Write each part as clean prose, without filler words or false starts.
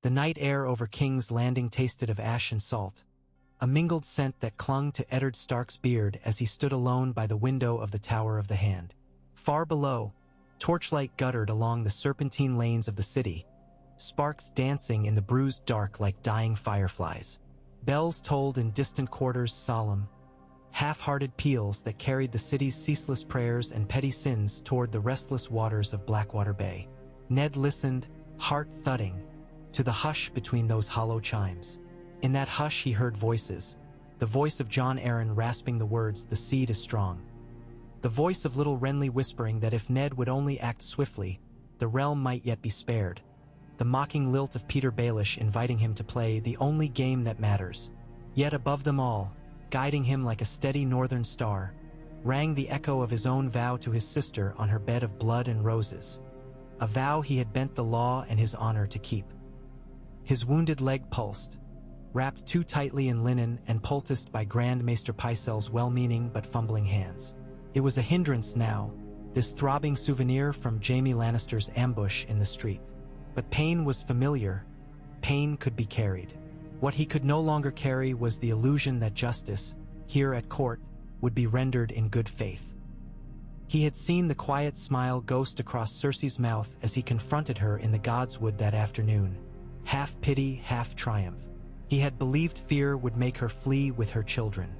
The night air over King's Landing tasted of ash and salt, a mingled scent that clung to Eddard Stark's beard as he stood alone by the window of the Tower of the Hand. Far below, torchlight guttered along the serpentine lanes of the city, sparks dancing in the bruised dark like dying fireflies. Bells tolled in distant quarters, solemn, half-hearted peals that carried the city's ceaseless prayers and petty sins toward the restless waters of Blackwater Bay. Ned listened, heart thudding, to the hush between those hollow chimes. In that hush he heard voices, the voice of Jon Arryn rasping the words, "The seed is strong." The voice of little Renly whispering that if Ned would only act swiftly, the realm might yet be spared. The mocking lilt of Peter Baelish inviting him to play the only game that matters. Yet above them all, guiding him like a steady northern star, rang the echo of his own vow to his sister on her bed of blood and roses. A vow he had bent the law and his honor to keep. His wounded leg pulsed, wrapped too tightly in linen and poulticed by Grand Maester Pycelle's well-meaning but fumbling hands. It was a hindrance now, this throbbing souvenir from Jaime Lannister's ambush in the street. But pain was familiar, pain could be carried. What he could no longer carry was the illusion that justice, here at court, would be rendered in good faith. He had seen the quiet smile ghost across Cersei's mouth as he confronted her in the Godswood that afternoon, half pity, half triumph. He had believed fear would make her flee with her children.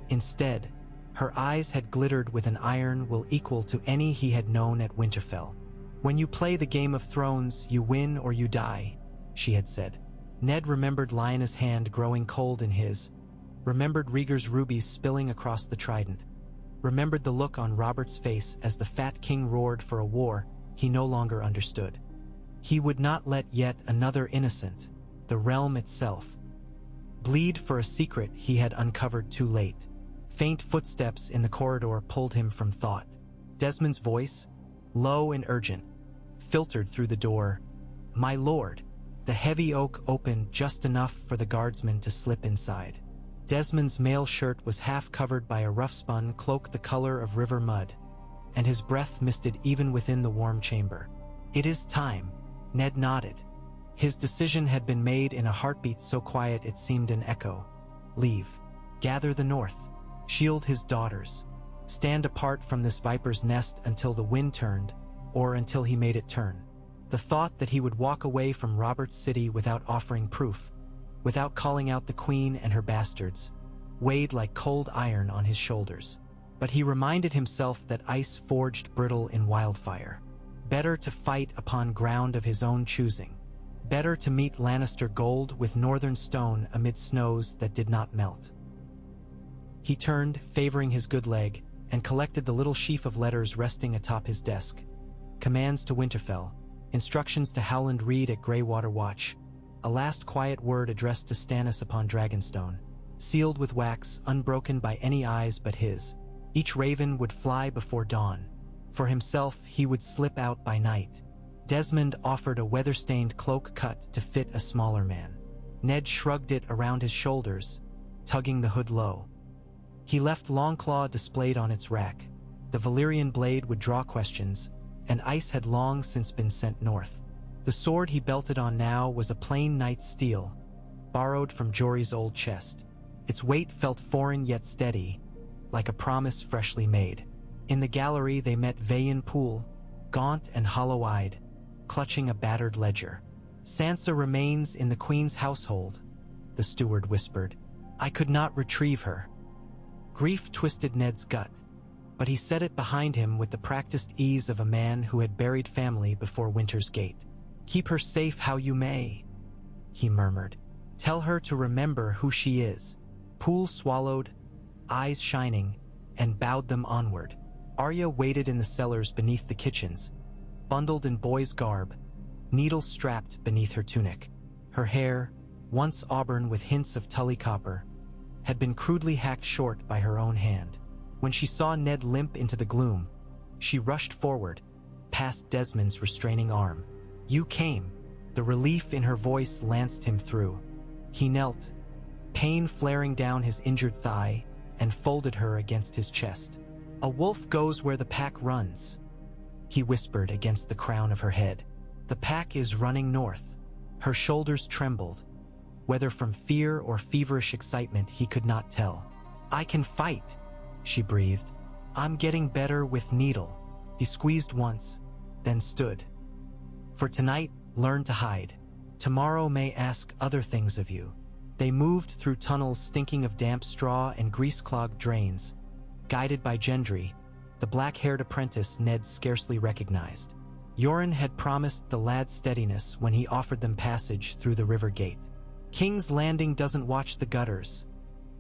Instead, her eyes had glittered with an iron will equal to any he had known at Winterfell. "When you play the Game of Thrones, you win or you die," she had said. Ned remembered Lyanna's hand growing cold in his, remembered Rhaegar's rubies spilling across the trident, remembered the look on Robert's face as the fat king roared for a war he no longer understood. He would not let yet another innocent, the realm itself, bleed for a secret he had uncovered too late. Faint footsteps in the corridor pulled him from thought. Desmond's voice, low and urgent, filtered through the door. "My lord." The heavy oak opened just enough for the guardsman to slip inside. Desmond's mail shirt was half covered by a rough-spun cloak the color of river mud, and his breath misted even within the warm chamber. "It is time," Ned nodded. His decision had been made in a heartbeat so quiet it seemed an echo. Leave. Gather the north. Shield his daughters. Stand apart from this viper's nest until the wind turned, or until he made it turn. The thought that he would walk away from Robert's city without offering proof, without calling out the queen and her bastards, weighed like cold iron on his shoulders. But he reminded himself that ice forged brittle in wildfire. Better to fight upon ground of his own choosing. Better to meet Lannister gold with northern stone amid snows that did not melt. He turned, favoring his good leg, and collected the little sheaf of letters resting atop his desk. Commands to Winterfell, instructions to Howland Reed at Greywater Watch, a last quiet word addressed to Stannis upon Dragonstone, sealed with wax, unbroken by any eyes but his. Each raven would fly before dawn. For himself, he would slip out by night. Desmond offered a weather-stained cloak cut to fit a smaller man. Ned shrugged it around his shoulders, tugging the hood low. He left Longclaw displayed on its rack. The Valyrian blade would draw questions, and ice had long since been sent north. The sword he belted on now was a plain knight's steel, borrowed from Jory's old chest. Its weight felt foreign yet steady, like a promise freshly made. In the gallery they met Vayan Poole, gaunt and hollow-eyed, clutching a battered ledger. "Sansa remains in the Queen's household," the steward whispered. "I could not retrieve her." Grief twisted Ned's gut, but he set it behind him with the practiced ease of a man who had buried family before Winter's Gate. "Keep her safe how you may," he murmured. "Tell her to remember who she is." Poole swallowed, eyes shining, and bowed them onward. Arya waited in the cellars beneath the kitchens, bundled in boy's garb, needles strapped beneath her tunic. Her hair, once auburn with hints of Tully copper, had been crudely hacked short by her own hand. When she saw Ned limp into the gloom, she rushed forward, past Desmond's restraining arm. "You came." The relief in her voice lanced him through. He knelt, pain flaring down his injured thigh, and folded her against his chest. "A wolf goes where the pack runs," he whispered against the crown of her head. "The pack is running north. Her shoulders trembled. Whether from fear or feverish excitement, he could not tell. "I can fight," she breathed. "I'm getting better with needle." He squeezed once, then stood. "For tonight, learn to hide. Tomorrow may ask other things of you." They moved through tunnels stinking of damp straw and grease-clogged drains, guided by Gendry, the black-haired apprentice Ned scarcely recognized. Yoren had promised the lad steadiness when he offered them passage through the river gate. "King's Landing doesn't watch the gutters,"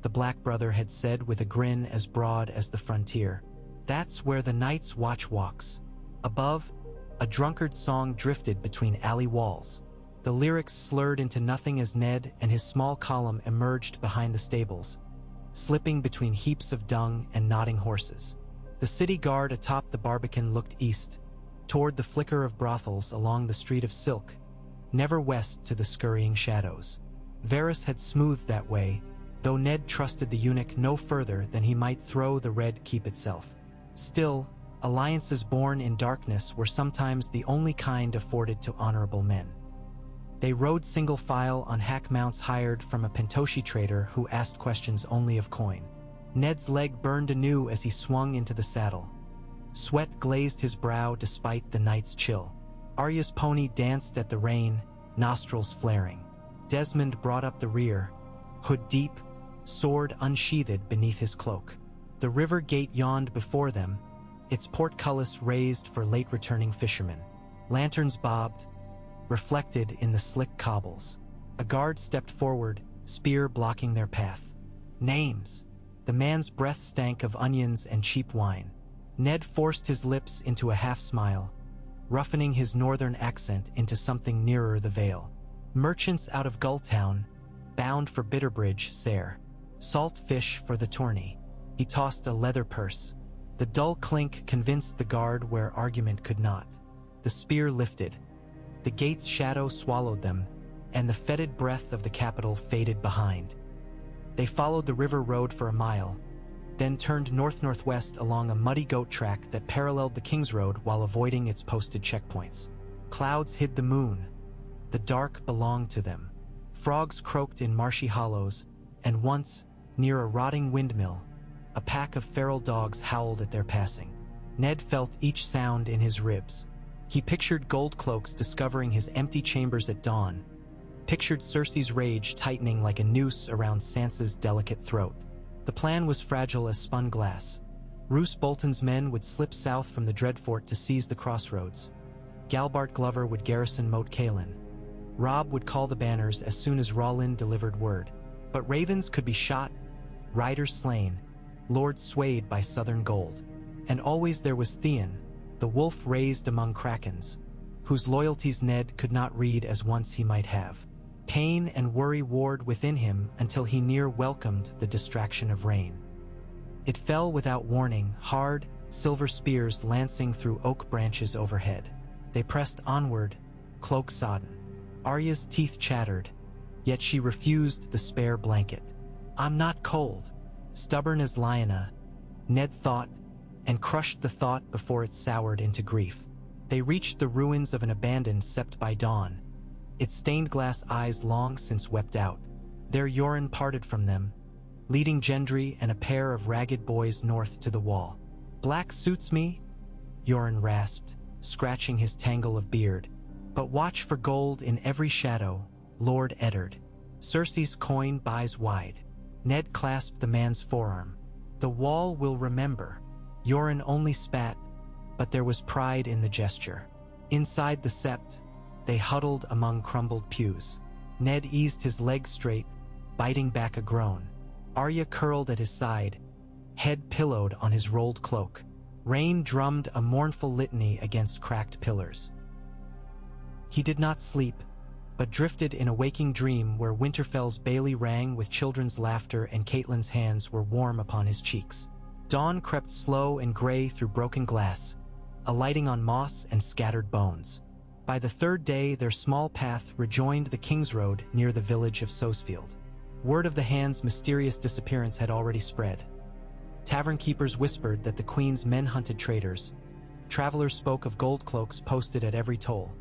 the Black Brother had said with a grin as broad as the frontier. "That's where the Night's Watch walks." Above, a drunkard song drifted between alley walls. The lyrics slurred into nothing as Ned and his small column emerged behind the stables, slipping between heaps of dung and nodding horses. The city guard atop the Barbican looked east, toward the flicker of brothels along the street of silk, never west to the scurrying shadows. Varys had smoothed that way, though Ned trusted the eunuch no further than he might throw the Red Keep itself. Still, alliances born in darkness were sometimes the only kind afforded to honorable men. They rode single file on hack mounts hired from a Pentoshi trader who asked questions only of coin. Ned's leg burned anew as he swung into the saddle. Sweat glazed his brow despite the night's chill. Arya's pony danced at the rein, nostrils flaring. Desmond brought up the rear, hood deep, sword unsheathed beneath his cloak. The river gate yawned before them, its portcullis raised for late-returning fishermen. Lanterns bobbed, reflected in the slick cobbles. A guard stepped forward, spear blocking their path. "Names." The man's breath stank of onions and cheap wine. Ned forced his lips into a half-smile, roughening his northern accent into something nearer the Vale. "Merchants out of Gulltown, bound for Bitterbridge, sire. Salt fish for the tourney." He tossed a leather purse. The dull clink convinced the guard where argument could not. The spear lifted. The gate's shadow swallowed them, and the fetid breath of the capital faded behind. They followed the river road for a mile, then turned north-northwest along a muddy goat track that paralleled the King's Road while avoiding its posted checkpoints. Clouds hid the moon. The dark belonged to them. Frogs croaked in marshy hollows, and once, near a rotting windmill, a pack of feral dogs howled at their passing. Ned felt each sound in his ribs. He pictured gold cloaks discovering his empty chambers at dawn, pictured Cersei's rage tightening like a noose around Sansa's delicate throat. The plan was fragile as spun glass. Roose Bolton's men would slip south from the Dreadfort to seize the crossroads. Galbart Glover would garrison Moat Cailin. Robb would call the banners as soon as Rawlin delivered word. But ravens could be shot, riders slain, lords swayed by southern gold. And always there was Theon, the wolf raised among krakens, whose loyalties Ned could not read as once he might have. Pain and worry warred within him until he near welcomed the distraction of rain. It fell without warning, hard, silver spears lancing through oak branches overhead. They pressed onward, cloak-sodden. Arya's teeth chattered, yet she refused the spare blanket. "I'm not cold." Stubborn as Lyanna, Ned thought, and crushed the thought before it soured into grief. They reached the ruins of an abandoned sept by dawn, its stained-glass eyes long since wept out. There Yoren parted from them, leading Gendry and a pair of ragged boys north to the wall. "Black suits me," Yoren rasped, scratching his tangle of beard. "But watch for gold in every shadow, Lord Eddard. Cersei's coin buys wide." Ned clasped the man's forearm. "The wall will remember." Yoren only spat, but there was pride in the gesture. Inside the sept, they huddled among crumbled pews. Ned eased his legs straight, biting back a groan. Arya curled at his side, head pillowed on his rolled cloak. Rain drummed a mournful litany against cracked pillars. He did not sleep, but drifted in a waking dream where Winterfell's Bailey rang with children's laughter and Catelyn's hands were warm upon his cheeks. Dawn crept slow and gray through broken glass, alighting on moss and scattered bones. By the third day, their small path rejoined the King's Road near the village of Sosefield. Word of the Hand's mysterious disappearance had already spread. Tavern keepers whispered that the Queen's men hunted traders. Travelers spoke of gold cloaks posted at every toll.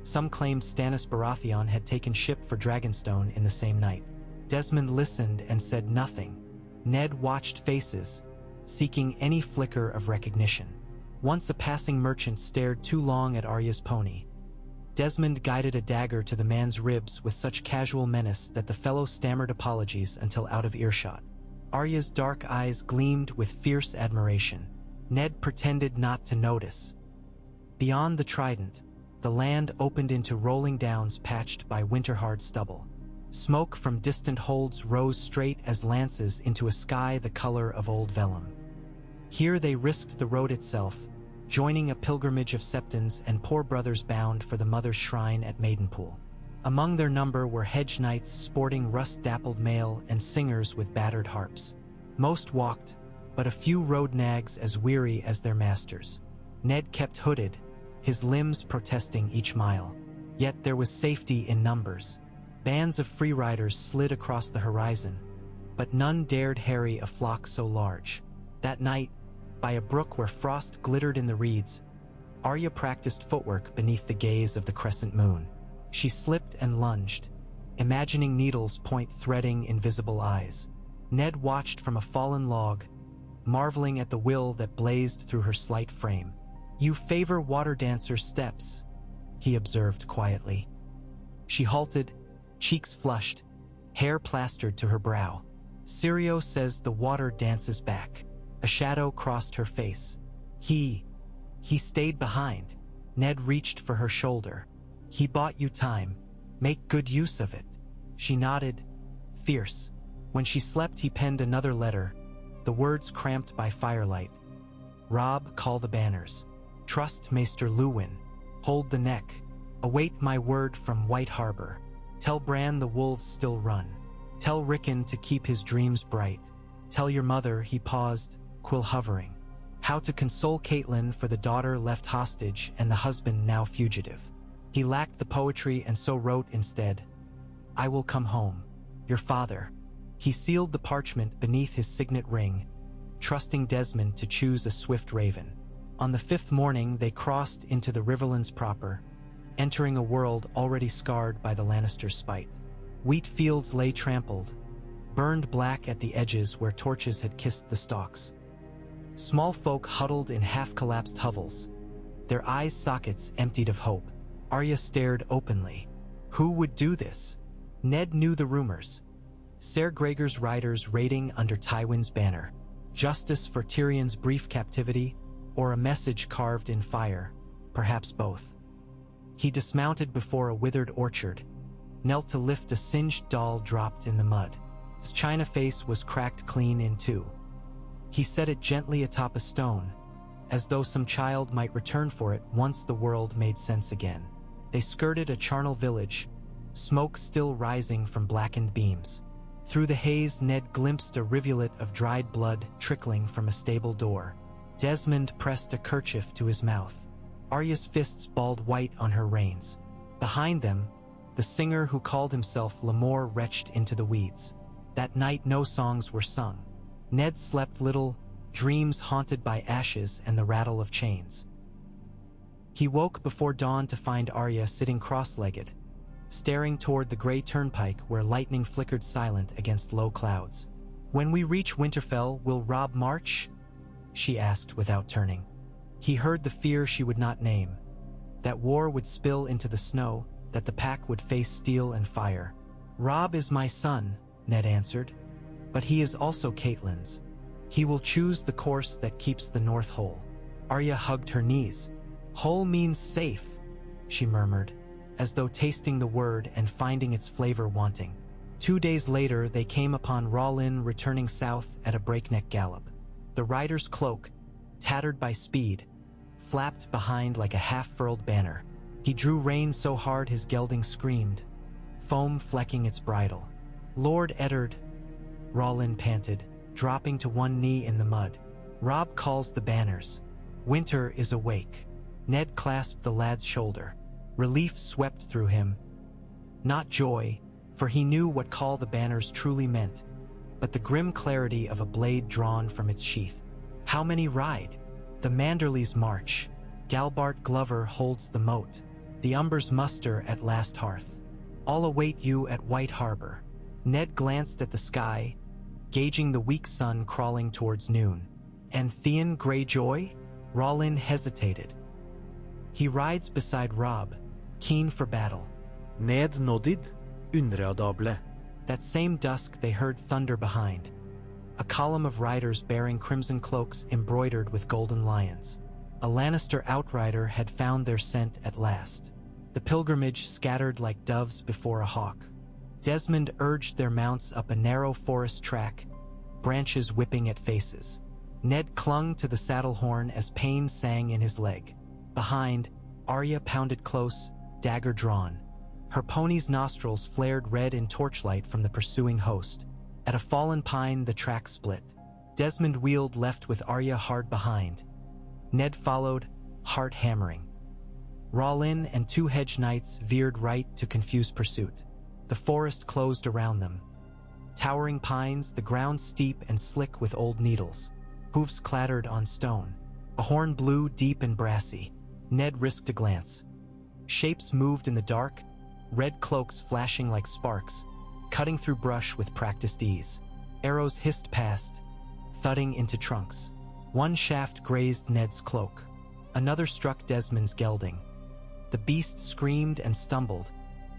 Some claimed Stannis Baratheon had taken ship for Dragonstone in the same night. Desmond listened and said nothing. Ned watched faces, seeking any flicker of recognition. Once a passing merchant stared too long at Arya's pony. Desmond guided a dagger to the man's ribs with such casual menace that the fellow stammered apologies until out of earshot. Arya's dark eyes gleamed with fierce admiration. Ned pretended not to notice. Beyond the Trident, the land opened into rolling downs patched by winter-hard stubble. Smoke from distant holds rose straight as lances into a sky the color of old vellum. Here they risked the road itself, joining a pilgrimage of septons and poor brothers bound for the mother's shrine at Maidenpool. Among their number were hedge knights sporting rust-dappled mail and singers with battered harps. Most walked, but a few rode nags as weary as their masters. Ned kept hooded, his limbs protesting each mile. Yet there was safety in numbers. Bands of free riders slid across the horizon, but none dared harry a flock so large. That night, by a brook where frost glittered in the reeds, Arya practiced footwork beneath the gaze of the crescent moon. She slipped and lunged, imagining needles point threading invisible eyes. Ned watched from a fallen log, marveling at the will that blazed through her slight frame. "You favor water dancers' steps," he observed quietly. She halted, cheeks flushed, hair plastered to her brow. "Sirio says the water dances back." A shadow crossed her face. He stayed behind." Ned reached for her shoulder. "He bought you time. Make good use of it." She nodded, fierce. When she slept, he penned another letter, the words cramped by firelight. "Robb, call the banners. Trust Maester Luwin. Hold the neck. Await my word from White Harbor. Tell Bran the wolves still run. Tell Rickon to keep his dreams bright. Tell your mother," he paused, quill hovering, "how to console Catelyn for the daughter left hostage and the husband now fugitive." He lacked the poetry and so wrote instead, "I will come home. Your father." He sealed the parchment beneath his signet ring, trusting Desmond to choose a swift raven. On the 5th morning they crossed into the Riverlands proper, entering a world already scarred by the Lannisters' spite. Wheat fields lay trampled, burned black at the edges where torches had kissed the stalks. Small folk huddled in half-collapsed hovels, their eyes sockets emptied of hope. Arya stared openly. Who would do this? Ned knew the rumors. Ser Gregor's riders raiding under Tywin's banner. Justice for Tyrion's brief captivity, or a message carved in fire, perhaps both. He dismounted before a withered orchard, knelt to lift a singed doll dropped in the mud. His china face was cracked clean in two. He set it gently atop a stone, as though some child might return for it once the world made sense again. They skirted a charnel village, smoke still rising from blackened beams. Through the haze, Ned glimpsed a rivulet of dried blood trickling from a stable door. Desmond pressed a kerchief to his mouth. Arya's fists balled white on her reins. Behind them, the singer who called himself Lamore retched into the weeds. That night no songs were sung. Ned slept little, dreams haunted by ashes and the rattle of chains. He woke before dawn to find Arya sitting cross-legged, staring toward the gray turnpike where lightning flickered silent against low clouds. "When we reach Winterfell, will Robb march?" she asked without turning. He heard the fear she would not name, that war would spill into the snow, that the pack would face steel and fire. "Robb is my son," Ned answered, "but he is also Catelyn's. He will choose the course that keeps the North whole." Arya hugged her knees. "Whole means safe," she murmured, as though tasting the word and finding its flavor wanting. 2 days later, they came upon Rawlin returning south at a breakneck gallop. The rider's cloak, tattered by speed, flapped behind like a half-furled banner. He drew rein so hard his gelding screamed, foam flecking its bridle. "Lord Eddard," Rawlin panted, dropping to one knee in the mud. "Robb calls the banners. Winter is awake." Ned clasped the lad's shoulder. Relief swept through him. Not joy, for he knew what call the banners truly meant, but the grim clarity of a blade drawn from its sheath. How many ride? The Manderleys march. Galbart Glover holds the moat. The Umbers muster at last hearth. All await you at White Harbor. Ned glanced at the sky, gauging the weak sun crawling towards noon. And Theon Greyjoy? Rollin hesitated. He rides beside Robb, keen for battle. Ned nodded, unreadable. That same dusk they heard thunder behind. A column of riders bearing crimson cloaks embroidered with golden lions. A Lannister outrider had found their scent at last. The pilgrimage scattered like doves before a hawk. Desmond urged their mounts up a narrow forest track, branches whipping at faces. Ned clung to the saddle horn as pain sang in his leg. Behind, Arya pounded close, dagger drawn. Her pony's nostrils flared red in torchlight from the pursuing host. At a fallen pine, the track split. Desmond wheeled left with Arya hard behind. Ned followed, heart hammering. Rollin and 2 hedge knights veered right to confuse pursuit. The forest closed around them. Towering pines, the ground steep and slick with old needles. Hoofs clattered on stone. A horn blew deep and brassy. Ned risked a glance. Shapes moved in the dark, red cloaks flashing like sparks, cutting through brush with practiced ease. Arrows hissed past, thudding into trunks. One shaft grazed Ned's cloak. Another struck Desmond's gelding. The beast screamed and stumbled,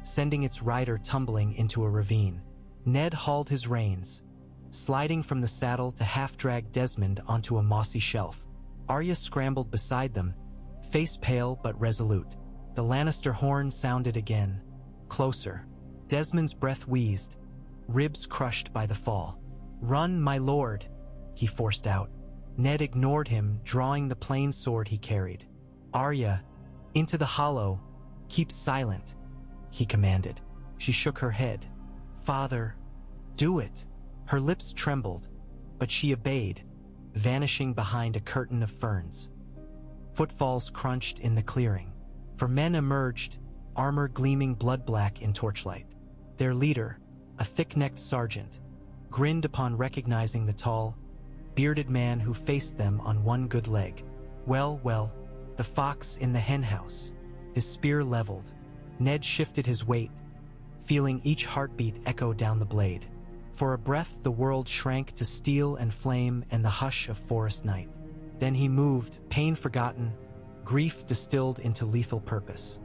sending its rider tumbling into a ravine. Ned hauled his reins, sliding from the saddle to half-drag Desmond onto a mossy shelf. Arya scrambled beside them, face pale but resolute. The Lannister horn sounded again, closer. Desmond's breath wheezed, ribs crushed by the fall. "Run, my lord," he forced out. Ned ignored him, drawing the plain sword he carried. "Arya, into the hollow, keep silent," he commanded. She shook her head. "Father, do it." Her lips trembled, but she obeyed, vanishing behind a curtain of ferns. Footfalls crunched in the clearing. For men emerged, armor gleaming blood-black in torchlight. Their leader, a thick-necked sergeant, grinned upon recognizing the tall, bearded man who faced them on one good leg. Well, the fox in the henhouse. His spear leveled. Ned shifted his weight, feeling each heartbeat echo down the blade. For a breath the world shrank to steel and flame and the hush of forest night. Then he moved, pain forgotten, grief distilled into lethal purpose.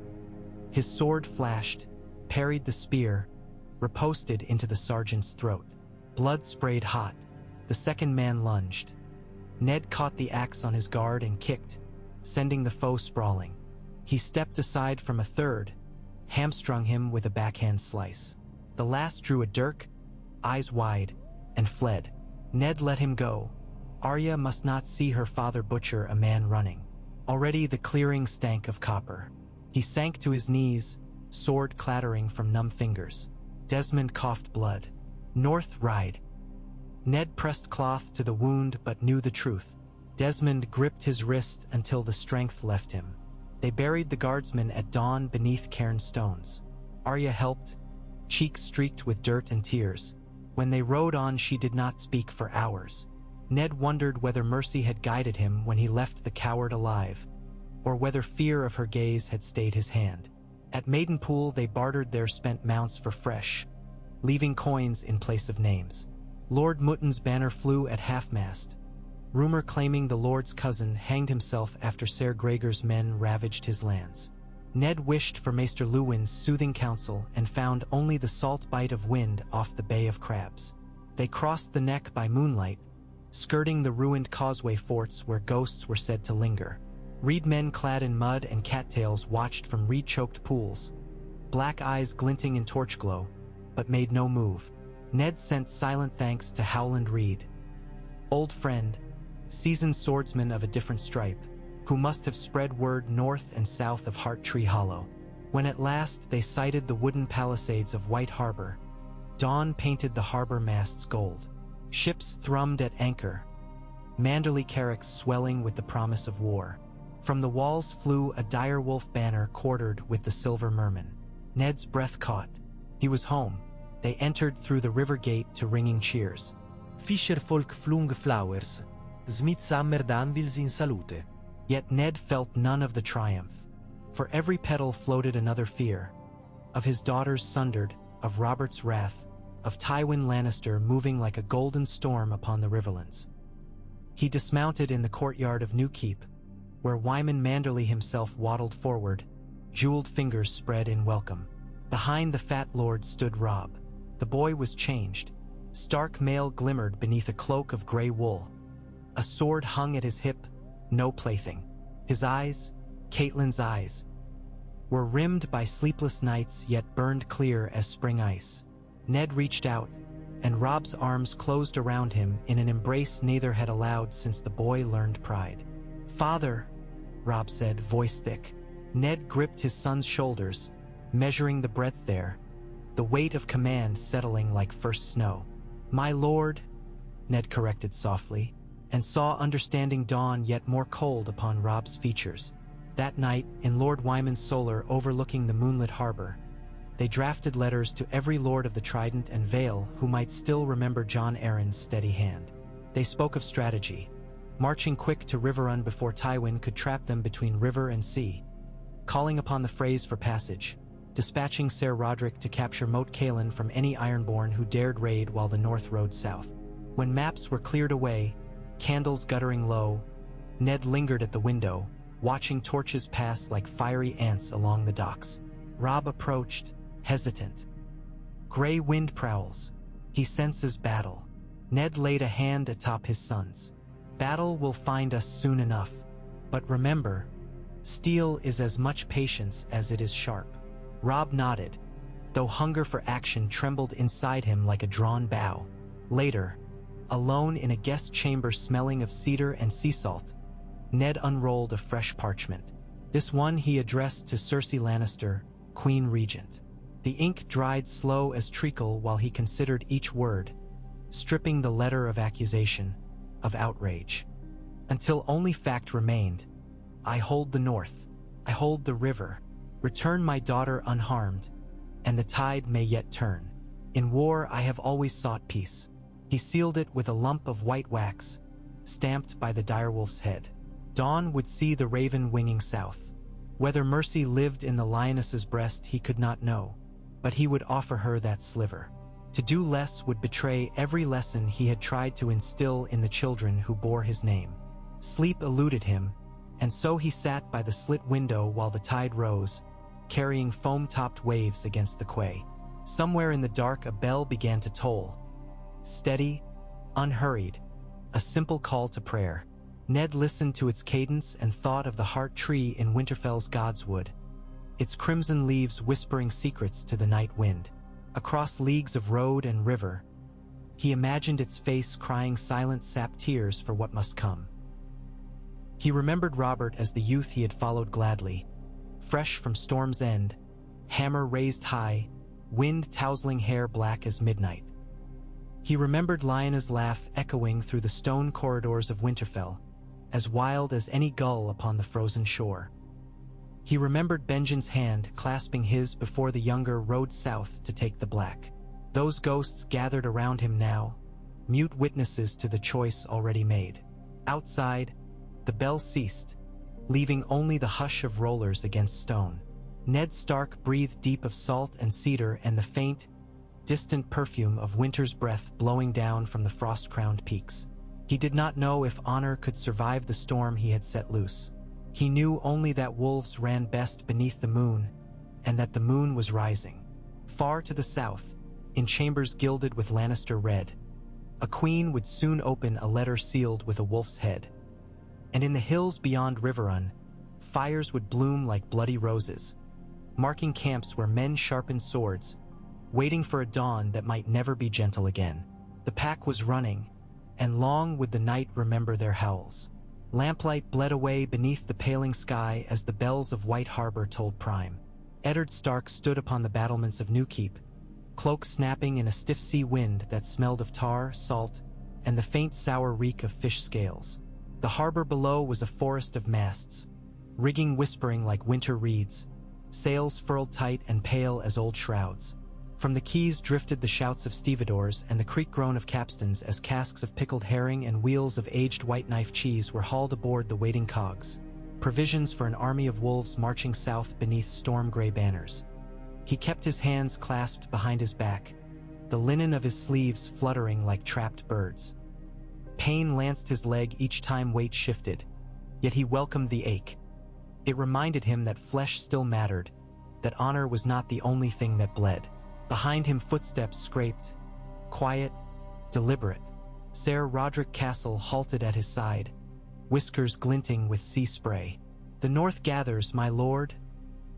His sword flashed, parried the spear, riposted into the sergeant's throat. Blood sprayed hot. The second man lunged. Ned caught the axe on his guard and kicked, sending the foe sprawling. He stepped aside from a third, hamstrung him with a backhand slice. The last drew a dirk, eyes wide, and fled. Ned let him go. Arya must not see her father butcher a man running. Already the clearing stank of copper. He sank to his knees, sword clattering from numb fingers. Desmond coughed blood. "North, ride." Ned pressed cloth to the wound but knew the truth. Desmond gripped his wrist until the strength left him. They buried the guardsmen at dawn beneath cairn stones. Arya helped, cheeks streaked with dirt and tears. When they rode on, she did not speak for hours. Ned wondered whether mercy had guided him when he left the coward alive, or whether fear of her gaze had stayed his hand. At Maidenpool they bartered their spent mounts for fresh, leaving coins in place of names. Lord Mutton's banner flew at half-mast. Rumor claiming the Lord's cousin hanged himself after Ser Gregor's men ravaged his lands. Ned wished for Maester Luwin's soothing counsel and found only the salt bite of wind off the Bay of Crabs. They crossed the neck by moonlight, skirting the ruined causeway forts where ghosts were said to linger. Reed men clad in mud and cattails watched from reed-choked pools, black eyes glinting in torch glow, but made no move. Ned sent silent thanks to Howland Reed, old friend, seasoned swordsman of a different stripe, who must have spread word north and south of Heart Tree Hollow. When at last they sighted the wooden palisades of White Harbor, dawn painted the harbor masts gold. Ships thrummed at anchor, Manderley carracks swelling with the promise of war. From the walls flew a direwolf banner quartered with the silver merman. Ned's breath caught. He was home. They entered through the river gate to ringing cheers. Fisherfolk flung flowers, Smith Summer Danvils in salute. Yet Ned felt none of the triumph. For every petal floated another fear, of his daughters sundered, of Robert's wrath, of Tywin Lannister moving like a golden storm upon the Riverlands. He dismounted in the courtyard of New Keep, where Wyman Manderley himself waddled forward, jeweled fingers spread in welcome. Behind the fat lord stood Robb. The boy was changed. Stark mail glimmered beneath a cloak of gray wool. A sword hung at his hip, no plaything. His eyes, Catelyn's eyes, were rimmed by sleepless nights yet burned clear as spring ice. Ned reached out, and Robb's arms closed around him in an embrace neither had allowed since the boy learned pride. "Father," Robb said, voice thick. Ned gripped his son's shoulders, measuring the breadth there, the weight of command settling like first snow. "My lord," Ned corrected softly, and saw understanding dawn yet more cold upon Robb's features. That night, in Lord Wyman's solar overlooking the moonlit harbor, they drafted letters to every lord of the Trident and Vale who might still remember Jon Arryn's steady hand. They spoke of strategy, marching quick to Riverrun before Tywin could trap them between river and sea, calling upon the Freys for passage, dispatching Ser Roderick to capture Moat Cailin from any Ironborn who dared raid while the North rode south. When maps were cleared away, candles guttering low, Ned lingered at the window, watching torches pass like fiery ants along the docks. Robb approached, hesitant. Gray wind prowls. He senses battle. Ned laid a hand atop his son's. "Battle will find us soon enough. But remember, steel is as much patience as it is sharp." Robb nodded, though hunger for action trembled inside him like a drawn bow. Later, alone in a guest chamber smelling of cedar and sea salt, Ned unrolled a fresh parchment. This one he addressed to Cersei Lannister, Queen Regent. The ink dried slow as treacle while he considered each word, stripping the letter of accusation, of outrage, until only fact remained. "I hold the North. I hold the river. Return my daughter unharmed, and the tide may yet turn. In war I have always sought peace." He sealed it with a lump of white wax, stamped by the direwolf's head. Dawn would see the raven winging south. Whether mercy lived in the lioness's breast he could not know, but he would offer her that sliver. To do less would betray every lesson he had tried to instill in the children who bore his name. Sleep eluded him, and so he sat by the slit window while the tide rose, carrying foam-topped waves against the quay. Somewhere in the dark a bell began to toll. Steady, unhurried, a simple call to prayer. Ned listened to its cadence and thought of the heart tree in Winterfell's Godswood, its crimson leaves whispering secrets to the night wind. Across leagues of road and river, he imagined its face crying silent sap tears for what must come. He remembered Robert as the youth he had followed gladly, fresh from Storm's End, hammer raised high, wind tousling hair black as midnight. He remembered Lyanna's laugh echoing through the stone corridors of Winterfell, as wild as any gull upon the frozen shore. He remembered Benjen's hand clasping his before the younger rode south to take the Black. Those ghosts gathered around him now, mute witnesses to the choice already made. Outside, the bell ceased, leaving only the hush of rollers against stone. Ned Stark breathed deep of salt and cedar and the faint, distant perfume of winter's breath blowing down from the frost-crowned peaks. He did not know if honor could survive the storm he had set loose. He knew only that wolves ran best beneath the moon, and that the moon was rising. Far to the south, in chambers gilded with Lannister red, a queen would soon open a letter sealed with a wolf's head. And in the hills beyond Riverrun, fires would bloom like bloody roses, marking camps where men sharpened swords, waiting for a dawn that might never be gentle again. The pack was running, and long would the night remember their howls. Lamplight bled away beneath the paling sky as the bells of White Harbor tolled prime. Eddard Stark stood upon the battlements of New Keep, cloak snapping in a stiff sea wind that smelled of tar, salt, and the faint sour reek of fish scales. The harbor below was a forest of masts, rigging whispering like winter reeds, sails furled tight and pale as old shrouds. From the quays drifted the shouts of stevedores and the creak groan of capstans as casks of pickled herring and wheels of aged white knife cheese were hauled aboard the waiting cogs. provisions for an army of wolves marching south beneath storm-gray banners. He kept his hands clasped behind his back, the linen of his sleeves fluttering like trapped birds. Pain lanced his leg each time weight shifted, yet he welcomed the ache. It reminded him that flesh still mattered, that honor was not the only thing that bled. Behind him footsteps scraped, quiet, deliberate. Ser Roderick Castle halted at his side, whiskers glinting with sea spray. "The north gathers, my lord,"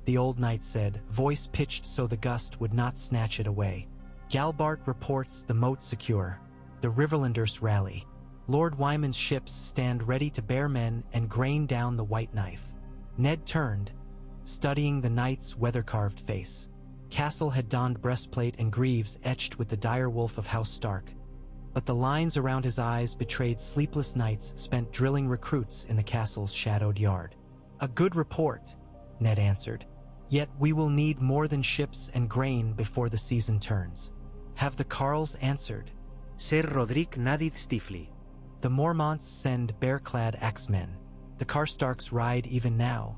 the old knight said, voice pitched so the gust would not snatch it away. "Galbart reports the moat secure, the Riverlanders rally. Lord Wyman's ships stand ready to bear men and grain down the white knife." Ned turned, studying the knight's weather-carved face. Castle had donned breastplate and greaves etched with the dire wolf of House Stark, but the lines around his eyes betrayed sleepless nights spent drilling recruits in the castle's shadowed yard. "A good report," Ned answered. "Yet we will need more than ships and grain before the season turns." "Have the Carls answered?" Ser Roderick nadid stiffly. "The Mormonts send bear-clad axemen. The Karstarks ride even now.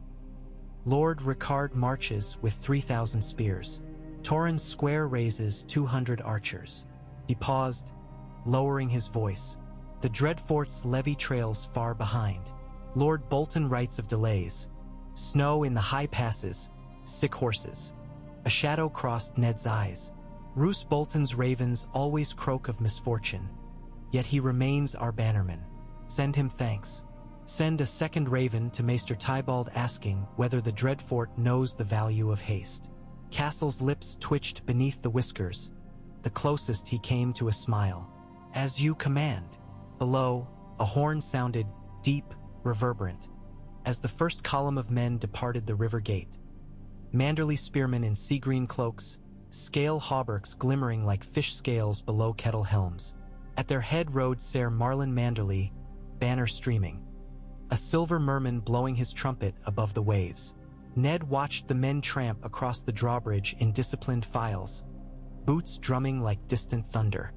Lord Ricard marches with 3,000 spears. Torrens Square raises 200 archers." He paused, lowering his voice. "The Dreadfort's levy trails far behind. Lord Bolton writes of delays. Snow in the high passes, sick horses." A shadow crossed Ned's eyes. "Roose Bolton's ravens always croak of misfortune, yet he remains our bannerman. Send him thanks. Send a second raven to Maester Tybald asking whether the Dreadfort knows the value of haste." Castle's lips twitched beneath the whiskers. The closest he came to a smile. "As you command." Below, a horn sounded, deep, reverberant, as the first column of men departed the river gate. Manderly spearmen in sea-green cloaks, scale hauberks glimmering like fish scales below kettle helms. At their head rode Ser Marlon Manderly, banner streaming, a silver merman blowing his trumpet above the waves. Ned watched the men tramp across the drawbridge in disciplined files, boots drumming like distant thunder.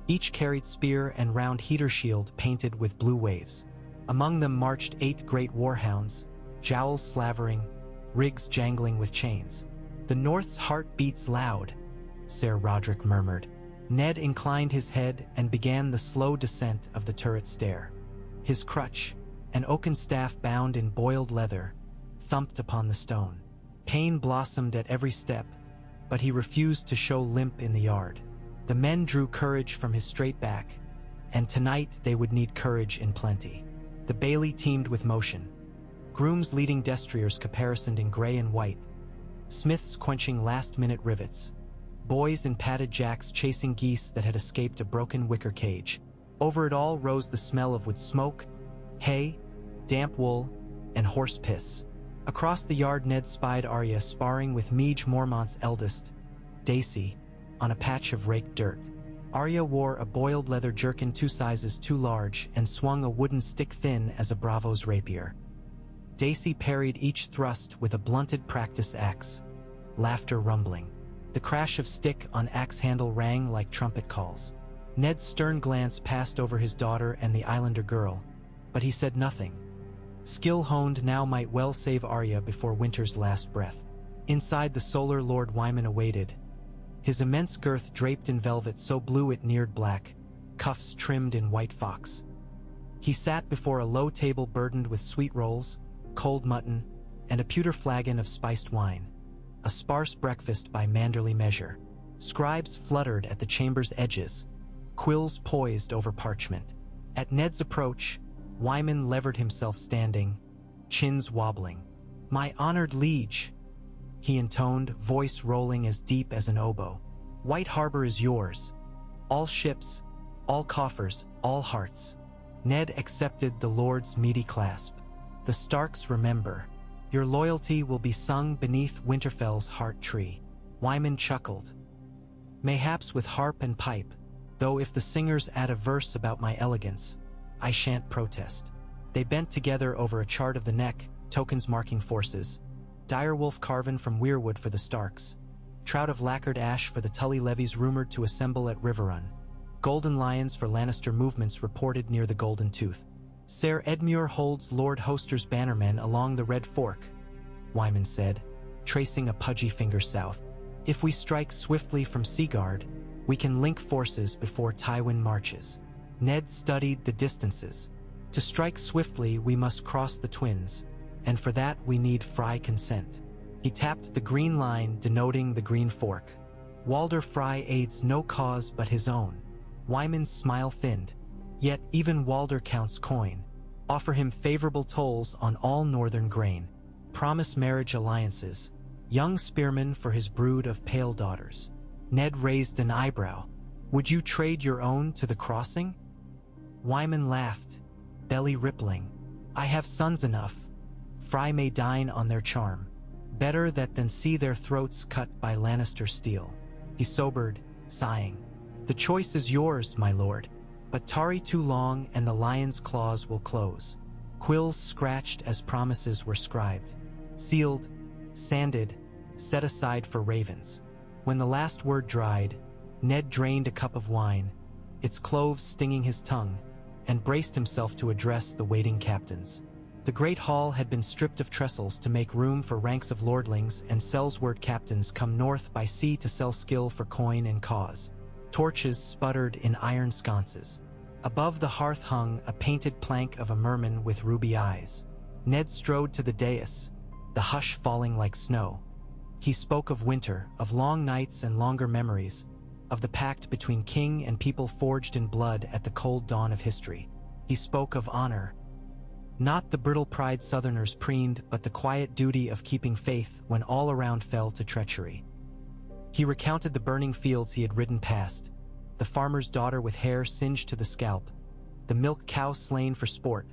Each carried spear and round heater shield painted with blue waves. Among them marched 8 great warhounds, jowls slavering, rigs jangling with chains. "The North's heart beats loud," Ser Roderick murmured. Ned inclined his head and began the slow descent of the turret stair. His crutch, an oaken staff bound in boiled leather, thumped upon the stone. Pain blossomed at every step, but he refused to show limp in the yard. The men drew courage from his straight back, and tonight they would need courage in plenty. The bailey teemed with motion. Grooms leading destriers caparisoned in gray and white, smiths quenching last-minute rivets, boys in padded jacks chasing geese that had escaped a broken wicker cage. Over it all rose the smell of wood smoke, hay, damp wool, and horse piss. Across the yard Ned spied Arya sparring with Meege Mormont's eldest, Daisy, on a patch of raked dirt. Arya wore a boiled leather jerkin 2 sizes too large and swung a wooden stick thin as a bravo's rapier. Daisy parried each thrust with a blunted practice axe, laughter rumbling. The crash of stick on axe handle rang like trumpet calls. Ned's stern glance passed over his daughter and the islander girl, but he said nothing. Skill honed now might well save Arya before winter's last breath. Inside the solar Lord Wyman awaited, his immense girth draped in velvet so blue it neared black, cuffs trimmed in white fox. He sat before a low table burdened with sweet rolls, cold mutton, and a pewter flagon of spiced wine, a sparse breakfast by Manderly measure. Scribes fluttered at the chamber's edges, quills poised over parchment. At Ned's approach, Wyman levered himself standing, chins wobbling. "My honored liege," he intoned, voice rolling as deep as an oboe. "White Harbor is yours. All ships, all coffers, all hearts." Ned accepted the Lord's meaty clasp. "The Starks remember. Your loyalty will be sung beneath Winterfell's heart tree." Wyman chuckled. "Mayhaps with harp and pipe, though if the singers add a verse about my elegance, I shan't protest." They bent together over a chart of the neck, tokens marking forces. Direwolf carven from weirwood for the Starks, trout of lacquered ash for the Tully levies rumored to assemble at Riverrun, golden lions for Lannister movements reported near the Golden Tooth. Ser Edmure holds Lord Hoster's bannermen along the Red Fork, Wyman said, tracing a pudgy finger south. If we strike swiftly from Seagard, we can link forces before Tywin marches. Ned studied the distances. To strike swiftly, we must cross the Twins, and for that we need Fry consent. He tapped the green line denoting the Green Fork. Walder Fry aids no cause but his own. Wyman's smile thinned. Yet even Walder counts coin. Offer him favorable tolls on all northern grain. Promise marriage alliances. Young spearman for his brood of pale daughters. Ned raised an eyebrow. Would you trade your own to the crossing? Wyman laughed, belly rippling. I have sons enough. Fry may dine on their charm. Better that than see their throats cut by Lannister steel. He sobered, sighing. The choice is yours, my lord. But tarry too long and the lion's claws will close. Quills scratched as promises were scribed. Sealed, sanded, set aside for ravens. When the last word dried, Ned drained a cup of wine, its cloves stinging his tongue, and braced himself to address the waiting captains. The great hall had been stripped of trestles to make room for ranks of lordlings and Sellsword captains come north by sea to sell skill for coin and cause. Torches sputtered in iron sconces. Above the hearth hung a painted plank of a merman with ruby eyes. Ned strode to the dais, the hush falling like snow. He spoke of winter, of long nights and longer memories, of the pact between king and people forged in blood at the cold dawn of history. He spoke of honor. Not the brittle pride Southerners preened, but the quiet duty of keeping faith when all around fell to treachery. He recounted the burning fields he had ridden past, the farmer's daughter with hair singed to the scalp, the milk cow slain for sport,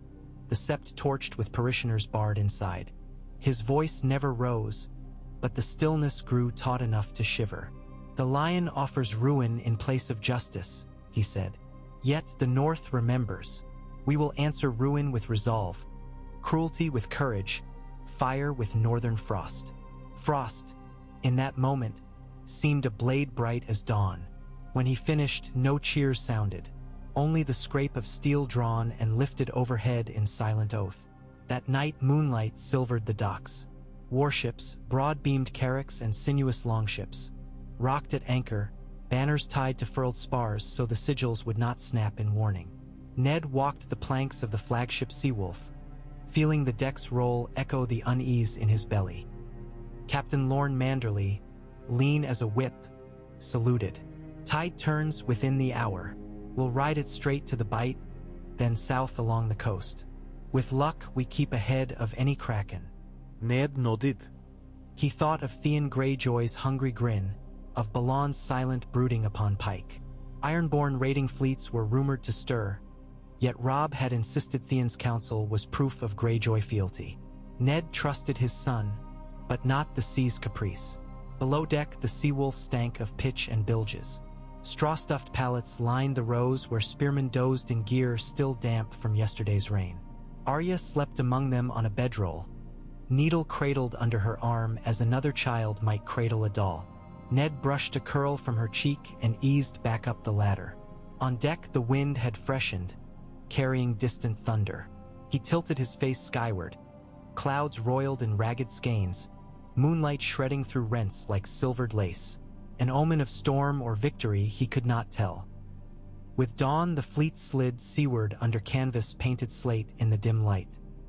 the sept torched with parishioners barred inside. His voice never rose, but the stillness grew taut enough to shiver. The lion offers ruin in place of justice, he said. Yet the North remembers. We will answer ruin with resolve, cruelty with courage, fire with northern frost. Frost, in that moment, seemed a blade bright as dawn. When he finished, no cheers sounded, only the scrape of steel drawn and lifted overhead in silent oath. That night moonlight silvered the docks. Warships, broad-beamed carracks and sinuous longships, rocked at anchor, banners tied to furled spars so the sigils would not snap in warning. Ned walked the planks of the flagship Seawolf, feeling the deck's roll echo the unease in his belly. Captain Lorne Manderley, lean as a whip, saluted. Tide turns within the hour. We'll ride it straight to the Bight, then south along the coast. With luck, we keep ahead of any kraken. Ned nodded. He thought of Theon Greyjoy's hungry grin, of Balon's silent brooding upon Pike. Ironborn raiding fleets were rumored to stir, yet Robb had insisted Theon's counsel was proof of Greyjoy fealty. Ned trusted his son, but not the sea's caprice. Below deck, the Seawolf stank of pitch and bilges. Straw-stuffed pallets lined the rows where spearmen dozed in gear still damp from yesterday's rain. Arya slept among them on a bedroll, needle cradled under her arm as another child might cradle a doll. Ned brushed a curl from her cheek and eased back up the ladder. On deck, the wind had freshened, carrying distant thunder. He tilted his face skyward. Clouds roiled in ragged skeins, moonlight shredding through rents like silvered lace. An omen of storm or victory he could not tell. With dawn, the fleet slid seaward under canvas painted slate in the dim light.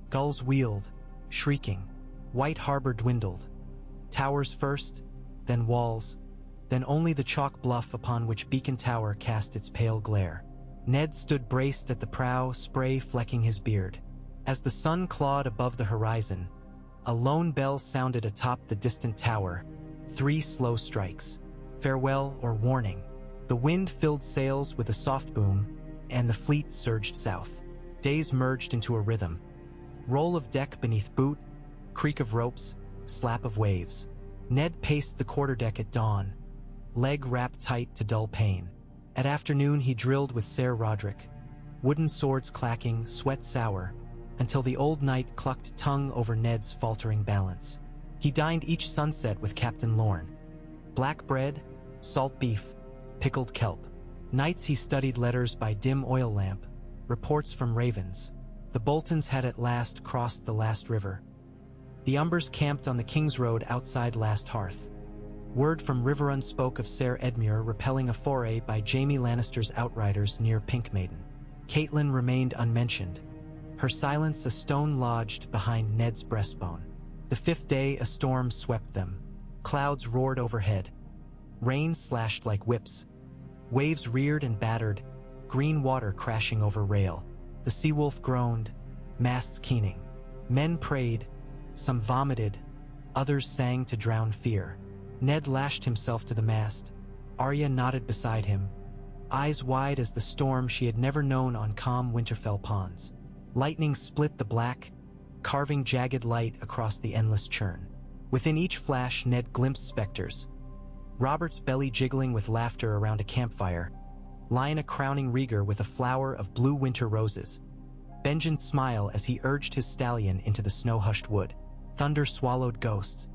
Gulls wheeled, shrieking. White Harbor dwindled. Towers first, then walls, then only the chalk bluff upon which Beacon Tower cast its pale glare. Ned stood braced at the prow, spray flecking his beard. As the sun clawed above the horizon, a lone bell sounded atop the distant tower, 3 slow strikes. Farewell or warning. The wind filled sails with a soft boom, and the fleet surged south. Days merged into a rhythm. Roll of deck beneath boot, creak of ropes, slap of waves. Ned paced the quarterdeck at dawn, leg wrapped tight to dull pain. At afternoon he drilled with Ser Roderick, wooden swords clacking, sweat sour, until the old knight clucked tongue over Ned's faltering balance. He dined each sunset with Captain Lorne. Black bread, salt beef, pickled kelp. Nights he studied letters by dim oil lamp, reports from ravens. The Boltons had at last crossed the last river. The Umbers camped on the King's Road outside Last Hearth. Word from Riverlands spoke of Ser Edmure repelling a foray by Jaime Lannister's outriders near Pink Maiden. Catelyn remained unmentioned, her silence a stone lodged behind Ned's breastbone. The fifth day a storm swept them. Clouds roared overhead. Rain slashed like whips. Waves reared and battered, green water crashing over rail. The Seawolf groaned, masts keening. Men prayed, some vomited, others sang to drown fear. Ned lashed himself to the mast. Arya nodded beside him, eyes wide as the storm she had never known on calm Winterfell ponds. Lightning split the black, carving jagged light across the endless churn. Within each flash, Ned glimpsed specters. Robert's belly jiggling with laughter around a campfire, Lyanna crowning Rhaegar with a flower of blue winter roses. Benjen's smile as he urged his stallion into the snow-hushed wood. Thunder swallowed ghosts.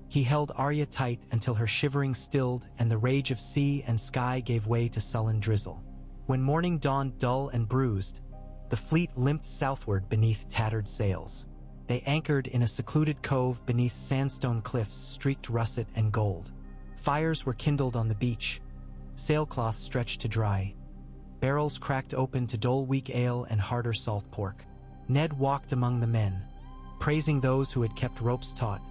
He held Arya tight until her shivering stilled and the rage of sea and sky gave way to sullen drizzle. When morning dawned dull and bruised, the fleet limped southward beneath tattered sails. They anchored in a secluded cove beneath sandstone cliffs streaked russet and gold. Fires were kindled on the beach, sailcloth stretched to dry. Barrels cracked open to dole weak ale and harder salt pork. Ned walked among the men, praising those who had kept ropes taut,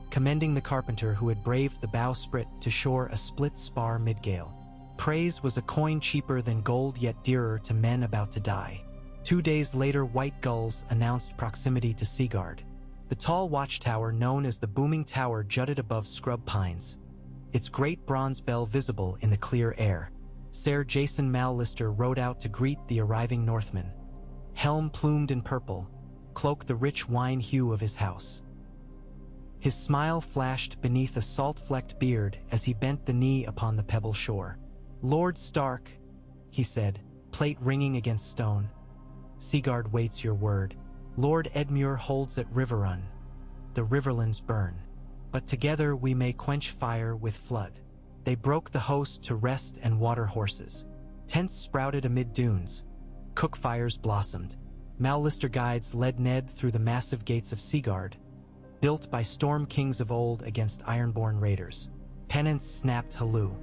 commending the carpenter who had braved the bowsprit to shore a split spar mid-gale. Praise was a coin cheaper than gold yet dearer to men about to die. 2 days later, white gulls announced proximity to Seagard. The tall watchtower known as the Booming Tower jutted above scrub pines, its great bronze bell visible in the clear air. Ser Jason Mallister rode out to greet the arriving Northmen. Helm plumed in purple, cloak the rich wine hue of his house. His smile flashed beneath a salt-flecked beard as he bent the knee upon the pebble shore. "Lord Stark," he said, plate ringing against stone. "Seagard waits your word. Lord Edmure holds at Riverrun. The Riverlands burn. But together we may quench fire with flood." They broke the host to rest and water horses. Tents sprouted amid dunes. Cook fires blossomed. Mallister guides led Ned through the massive gates of Seagard, built by storm kings of old against ironborn raiders. Pennants snapped halloo.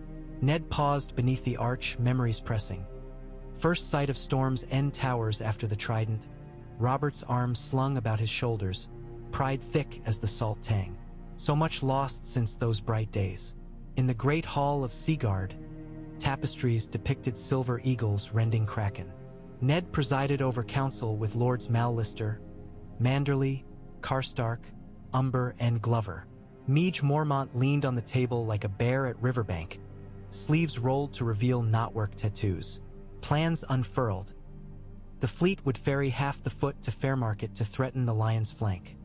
Ned paused beneath the arch, memories pressing. First sight of Storm's End towers after the trident, Robert's arms slung about his shoulders, pride thick as the salt tang. So much lost since those bright days. In the great hall of Seagard, tapestries depicted silver eagles rending kraken. Ned presided over council with Lords Mallister, Manderly, Karstark, Umber, and Glover. Meege Mormont leaned on the table like a bear at riverbank, sleeves rolled to reveal knotwork tattoos. Plans unfurled. The fleet would ferry half the foot to Fairmarket to threaten the Lion's flank.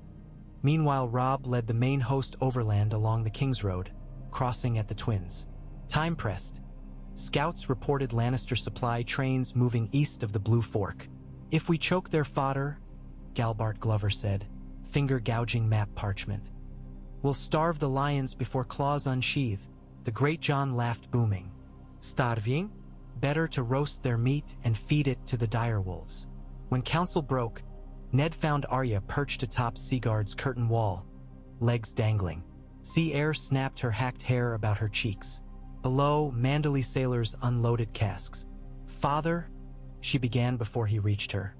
Meanwhile, Robb led the main host overland along the King's Road, crossing at the Twins. Time pressed. Scouts reported Lannister supply trains moving east of the Blue Fork. "If we choke their fodder," Galbart Glover said, finger-gouging map parchment, "we'll starve the lions before claws unsheathe." The Great John laughed, booming. "Starving? Better to roast their meat and feed it to the direwolves." When council broke, Ned found Arya perched atop Seagard's curtain wall, legs dangling. Sea air snapped her hacked hair about her cheeks. Below, Manderly sailors unloaded casks. "Father," she began before he reached her.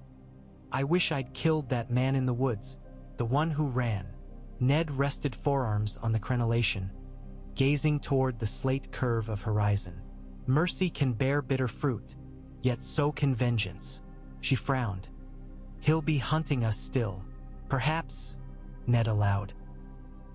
"I wish I'd killed that man in the woods, the one who ran." Ned rested forearms on the crenellation, gazing toward the slate curve of horizon. "Mercy can bear bitter fruit, yet so can vengeance." She frowned. "He'll be hunting us still. Perhaps," Ned allowed.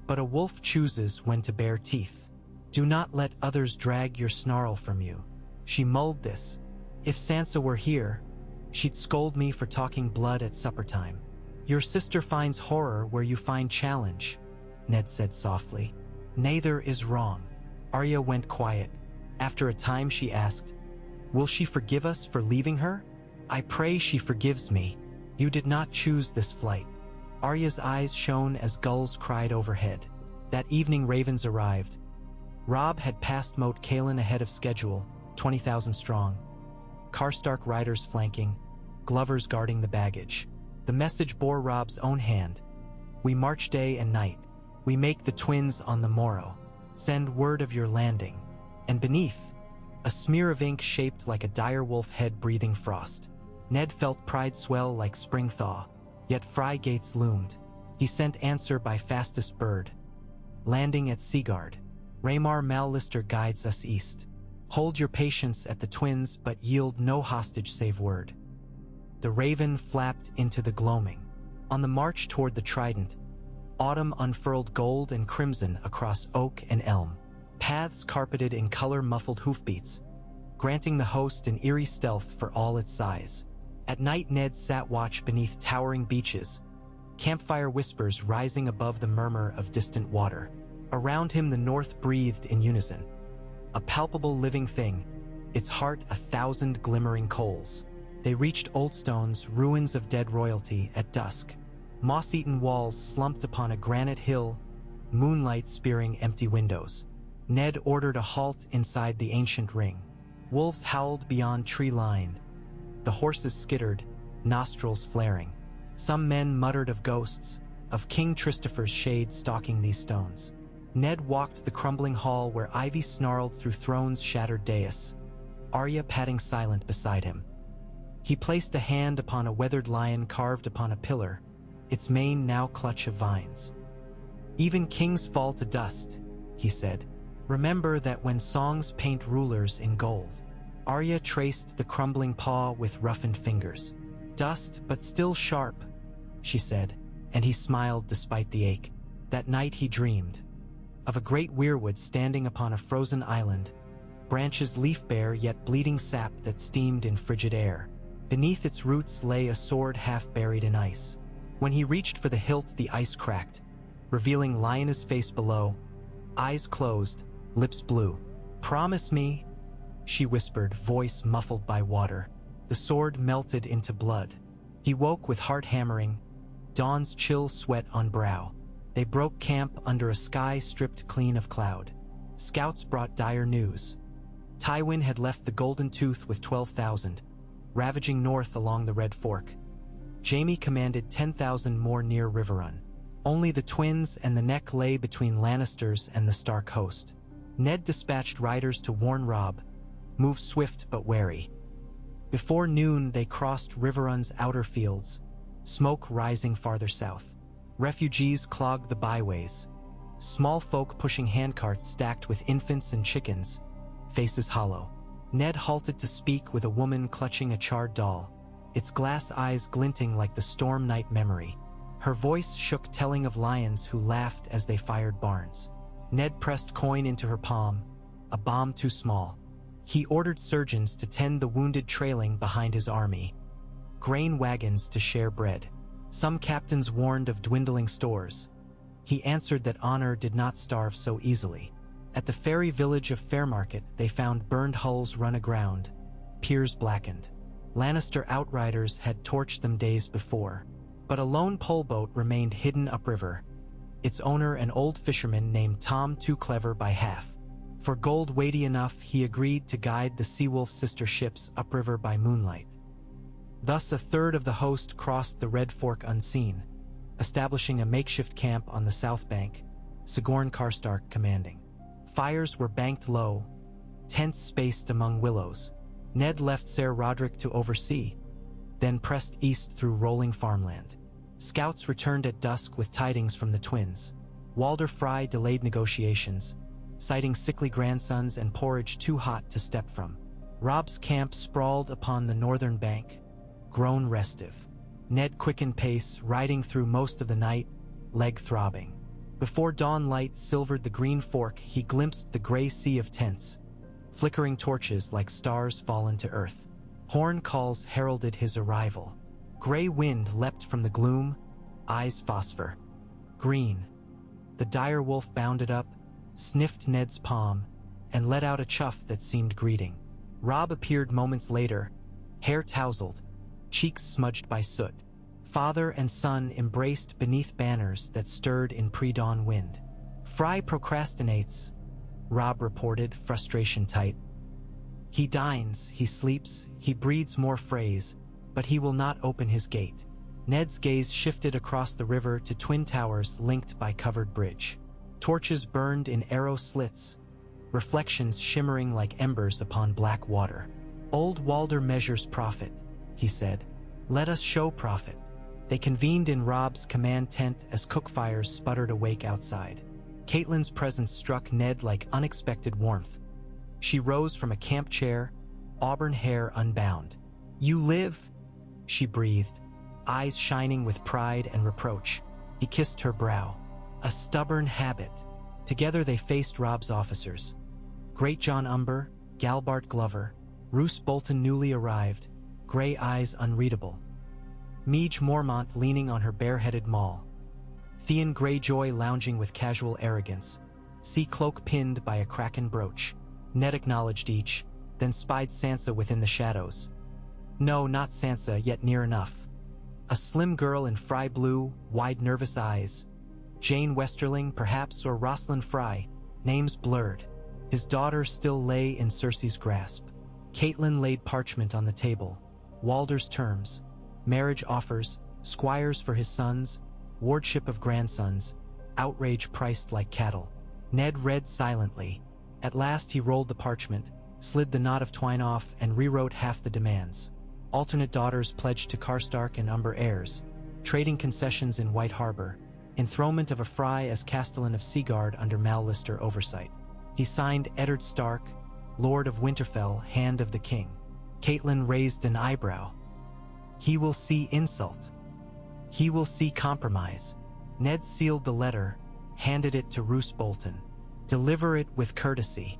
"But a wolf chooses when to bare teeth. Do not let others drag your snarl from you." She mulled this. "If Sansa were here, she'd scold me for talking blood at supper time." "Your sister finds horror where you find challenge," Ned said softly. "Neither is wrong." Arya went quiet. After a time she asked, "Will she forgive us for leaving her?" "I pray she forgives me. You did not choose this flight." Arya's eyes shone as gulls cried overhead. That evening ravens arrived. Robb had passed Moat Cailin ahead of schedule, 20,000 strong. Karstark riders flanking, Glovers guarding the baggage. The message bore Robb's own hand. We march day and night. We make the twins on the morrow. Send word of your landing. And beneath, a smear of ink shaped like a dire wolf head breathing frost. Ned felt pride swell like spring thaw, yet Fry Gates loomed. He sent answer by fastest bird. Landing at Seagard. Raymar Mallister guides us east. Hold your patience at the twins, but yield no hostage save word. The raven flapped into the gloaming. On the march toward the trident, autumn unfurled gold and crimson across oak and elm. Paths carpeted in color-muffled hoofbeats, granting the host an eerie stealth for all its size. At night Ned sat watch beneath towering beeches, campfire whispers rising above the murmur of distant water. Around him the north breathed in unison, a palpable living thing, its heart 1,000 glimmering coals. They reached Oldstone's ruins of dead royalty at dusk. Moss-eaten walls slumped upon a granite hill, moonlight spearing empty windows. Ned ordered a halt inside the ancient ring. Wolves howled beyond tree line. The horses skittered, nostrils flaring. Some men muttered of ghosts, of King Christopher's shade stalking these stones. Ned walked the crumbling hall where ivy snarled through thrones' shattered dais, Arya padding silent beside him. He placed a hand upon a weathered lion carved upon a pillar, its mane now clutch of vines. Even kings fall to dust, he said. Remember that when songs paint rulers in gold. Arya traced the crumbling paw with roughened fingers. Dust, but still sharp, she said, and he smiled despite the ache. That night he dreamed of a great weirwood standing upon a frozen island, branches leaf-bare yet bleeding sap that steamed in frigid air. Beneath its roots lay a sword half buried in ice. When he reached for the hilt, the ice cracked, revealing Lyanna's face below, eyes closed, lips blue. "Promise me," she whispered, voice muffled by water. The sword melted into blood. He woke with heart hammering, dawn's chill sweat on brow. They broke camp under a sky stripped clean of cloud. Scouts brought dire news. Tywin had left the Golden Tooth with 12,000, ravaging north along the Red Fork. Jaime commanded 10,000 more near Riverrun. Only the twins and the neck lay between Lannisters and the Stark host. Ned dispatched riders to warn Robb, move swift but wary. Before noon they crossed Riverrun's outer fields, smoke rising farther south. Refugees clogged the byways, small folk pushing handcarts stacked with infants and chickens, faces hollow. Ned halted to speak with a woman clutching a charred doll, its glass eyes glinting like the storm night memory. Her voice shook, telling of lions who laughed as they fired barns. Ned pressed coin into her palm, a bomb too small. He ordered surgeons to tend the wounded trailing behind his army, grain wagons to share bread. Some captains warned of dwindling stores. He answered that honor did not starve so easily. At the ferry village of Fairmarket, they found burned hulls run aground, piers blackened. Lannister outriders had torched them days before, but a lone poleboat remained hidden upriver, its owner an old fisherman named Tom, too clever by half. For gold weighty enough, he agreed to guide the Seawolf sister ships upriver by moonlight. Thus a third of the host crossed the Red Fork unseen, establishing a makeshift camp on the south bank, Sigorn Karstark commanding. Fires were banked low, tents spaced among willows. Ned left Ser Roderick to oversee, then pressed east through rolling farmland. Scouts returned at dusk with tidings from the twins. Walder Frey delayed negotiations, citing sickly grandsons and porridge too hot to step from. Robb's camp sprawled upon the northern bank, grown restive. Ned quickened pace, riding through most of the night, leg throbbing. Before dawn light silvered the green fork, he glimpsed the gray sea of tents, flickering torches like stars fallen to earth. Horn calls heralded his arrival. Gray wind leapt from the gloom, eyes phosphor. Green. The dire wolf bounded up, sniffed Ned's palm, and let out a chuff that seemed greeting. Robb appeared moments later, hair tousled, cheeks smudged by soot. Father and son embraced beneath banners that stirred in pre-dawn wind. Fry procrastinates, Robb reported, frustration tight. He dines, he sleeps, he breeds more frays, but he will not open his gate. Ned's gaze shifted across the river to twin towers linked by covered bridge. Torches burned in arrow slits, reflections shimmering like embers upon black water. "Old Walder measures profit," he said. "Let us show profit." They convened in Robb's command tent as cookfires sputtered awake outside. Catelyn's presence struck Ned like unexpected warmth. She rose from a camp chair, auburn hair unbound. "You live?" she breathed, eyes shining with pride and reproach. He kissed her brow. "A stubborn habit." Together they faced Robb's officers. Great John Umber, Galbart Glover, Roose Bolton newly arrived, gray eyes unreadable. Meege Mormont leaning on her bareheaded maul. Theon Greyjoy lounging with casual arrogance, sea cloak pinned by a kraken brooch. Ned acknowledged each, then spied Sansa within the shadows. No, not Sansa, yet near enough. A slim girl in Fry blue, wide nervous eyes. Jane Westerling, perhaps, or Rosalind Fry, names blurred. His daughter still lay in Cersei's grasp. Catelyn laid parchment on the table. Walder's terms, marriage offers, squires for his sons, wardship of grandsons, outrage priced like cattle. Ned read silently. At last he rolled the parchment, slid the knot of twine off, and rewrote half the demands. Alternate daughters pledged to Karstark and Umber heirs, trading concessions in White Harbor, enthronement of a Fry as Castellan of Seagard under Mal Lister oversight. He signed Eddard Stark, Lord of Winterfell, Hand of the King. Catelyn raised an eyebrow. He will see insult. He will see compromise. Ned sealed the letter, handed it to Roose Bolton. Deliver it with courtesy.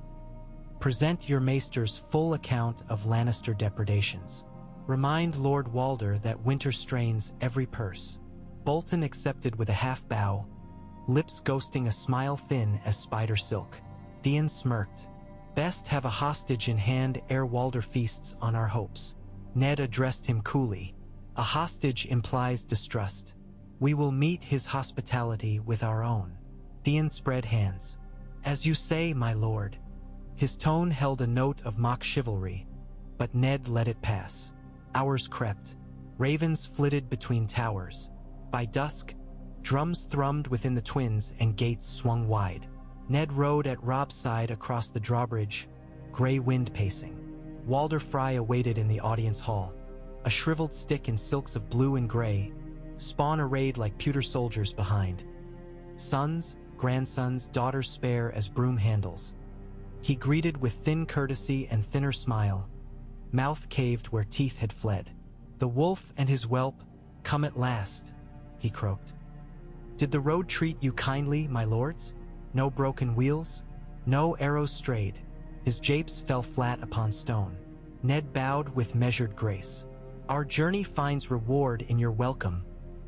Present your maester's full account of Lannister depredations. Remind Lord Walder that winter strains every purse. Bolton accepted with a half bow, lips ghosting a smile thin as spider silk. Theon smirked. Best have a hostage in hand ere Walder feasts on our hopes. Ned addressed him coolly. A hostage implies distrust. We will meet his hospitality with our own. Theon spread hands. As you say, my lord. His tone held a note of mock chivalry, but Ned let it pass. Hours crept. Ravens flitted between towers. By dusk, drums thrummed within the twins and gates swung wide. Ned rode at Robb's side across the drawbridge, gray wind pacing. Walder Fry awaited in the audience hall, a shriveled stick in silks of blue and gray, Spawn arrayed like pewter soldiers behind. Sons, grandsons, daughters spare as broom handles. He greeted with thin courtesy and thinner smile, mouth caved where teeth had fled. "The wolf and his whelp, come at last," he croaked. "Did the road treat you kindly, my lords? No broken wheels? No arrows strayed?" His japes fell flat upon stone. Ned bowed with measured grace. "Our journey finds reward in your welcome,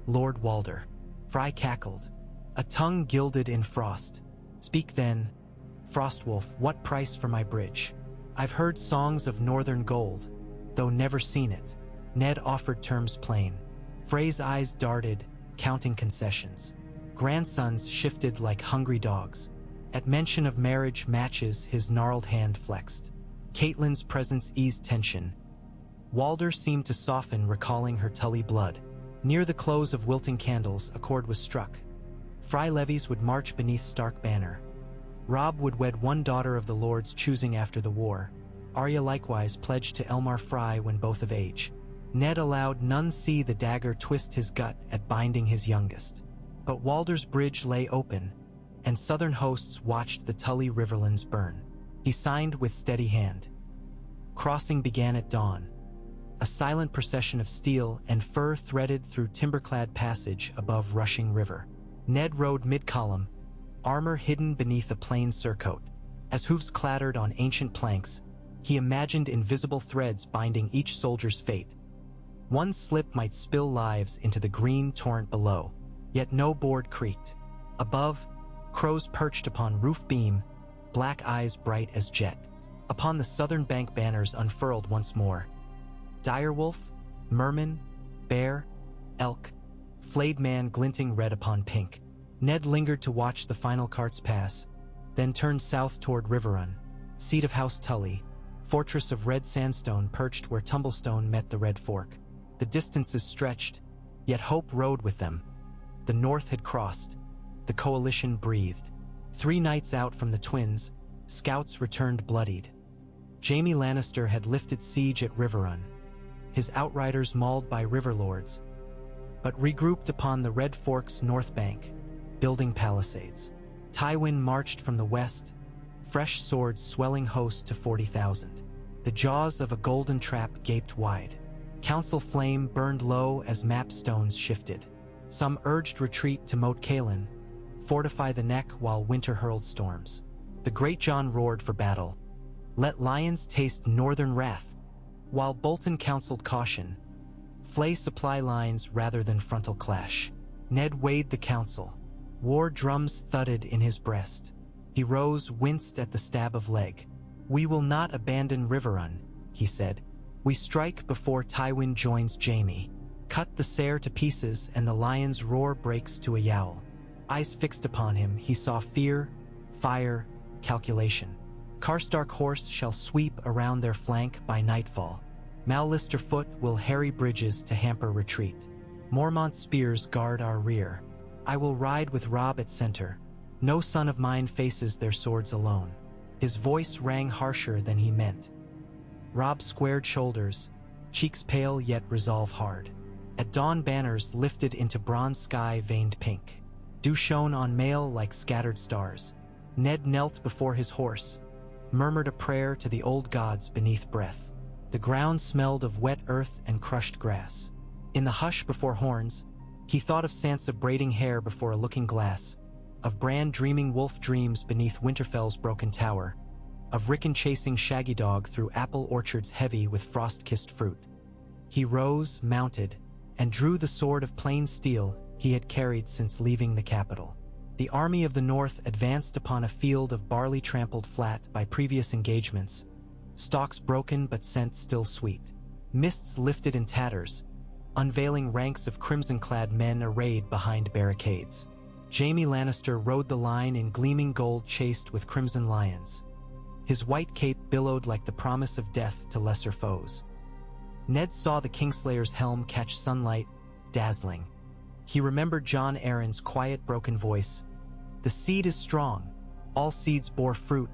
Lord Walder." Fry cackled, a tongue gilded in frost. "Speak then, Frostwolf, what price for my bridge? I've heard songs of northern gold, though never seen it." Ned offered terms plain. Frey's eyes darted, counting concessions. Grandsons shifted like hungry dogs. At mention of marriage matches, his gnarled hand flexed. Catelyn's presence eased tension. Walder seemed to soften, recalling her Tully blood. Near the close of wilting candles, a chord was struck. Fry levies would march beneath Stark banner. Robb would wed one daughter of the lords choosing after the war. Arya likewise pledged to Elmar Fry when both of age. Ned allowed none see the dagger twist his gut at binding his youngest. But Walder's bridge lay open, and southern hosts watched the Tully Riverlands burn. He signed with steady hand. Crossing began at dawn. A silent procession of steel and fur threaded through timber-clad passage above rushing river. Ned rode mid-column, armor hidden beneath a plain surcoat. As hooves clattered on ancient planks, he imagined invisible threads binding each soldier's fate. One slip might spill lives into the green torrent below, yet no board creaked. Above, crows perched upon roof beam, black eyes bright as jet. Upon the southern bank banners unfurled once more. Direwolf, merman, bear, elk, flayed man glinting red upon pink. Ned lingered to watch the final carts pass, then turned south toward Riverrun, seat of House Tully, fortress of red sandstone perched where Tumblestone met the Red Fork. The distances stretched, yet hope rode with them. The North had crossed. The coalition breathed. 3 nights out from the twins, scouts returned bloodied. Jaime Lannister had lifted siege at Riverrun, his outriders mauled by river lords, but regrouped upon the Red Fork's north bank, building palisades. Tywin marched from the west, fresh swords swelling host to 40,000. The jaws of a golden trap gaped wide. Council flame burned low as map stones shifted. Some urged retreat to Moat Cailin, fortify the neck while winter hurled storms. The Great John roared for battle. Let lions taste northern wrath, while Bolton counseled caution. Flay supply lines rather than frontal clash. Ned weighed the counsel. War drums thudded in his breast. He rose, winced at the stab of leg. "We will not abandon Riverrun," he said. "We strike before Tywin joins Jaime. Cut the Sayre to pieces and the lion's roar breaks to a yowl." Eyes fixed upon him, he saw fear, fire, calculation. Karstark horse shall sweep around their flank by nightfall. Mallister foot will harry bridges to hamper retreat. Mormont spears guard our rear. I will ride with Robb at center. No son of mine faces their swords alone. His voice rang harsher than he meant. Robb squared shoulders, cheeks pale yet resolve hard. At dawn banners lifted into bronze sky veined pink. Dew shone on mail like scattered stars. Ned knelt before his horse, murmured a prayer to the old gods beneath breath. The ground smelled of wet earth and crushed grass. In the hush before horns, he thought of Sansa braiding hair before a looking glass, of Bran dreaming wolf dreams beneath Winterfell's broken tower, of Rickon chasing Shaggy Dog through apple orchards heavy with frost-kissed fruit. He rose, mounted, and drew the sword of plain steel he had carried since leaving the capital. The army of the North advanced upon a field of barley trampled flat by previous engagements, stalks broken but scent still sweet. Mists lifted in tatters, unveiling ranks of crimson-clad men arrayed behind barricades. Jaime Lannister rode the line in gleaming gold chased with crimson lions. His white cape billowed like the promise of death to lesser foes. Ned saw the Kingslayer's helm catch sunlight, dazzling. He remembered Jon Arryn's quiet, broken voice. "The seed is strong. All seeds bore fruit,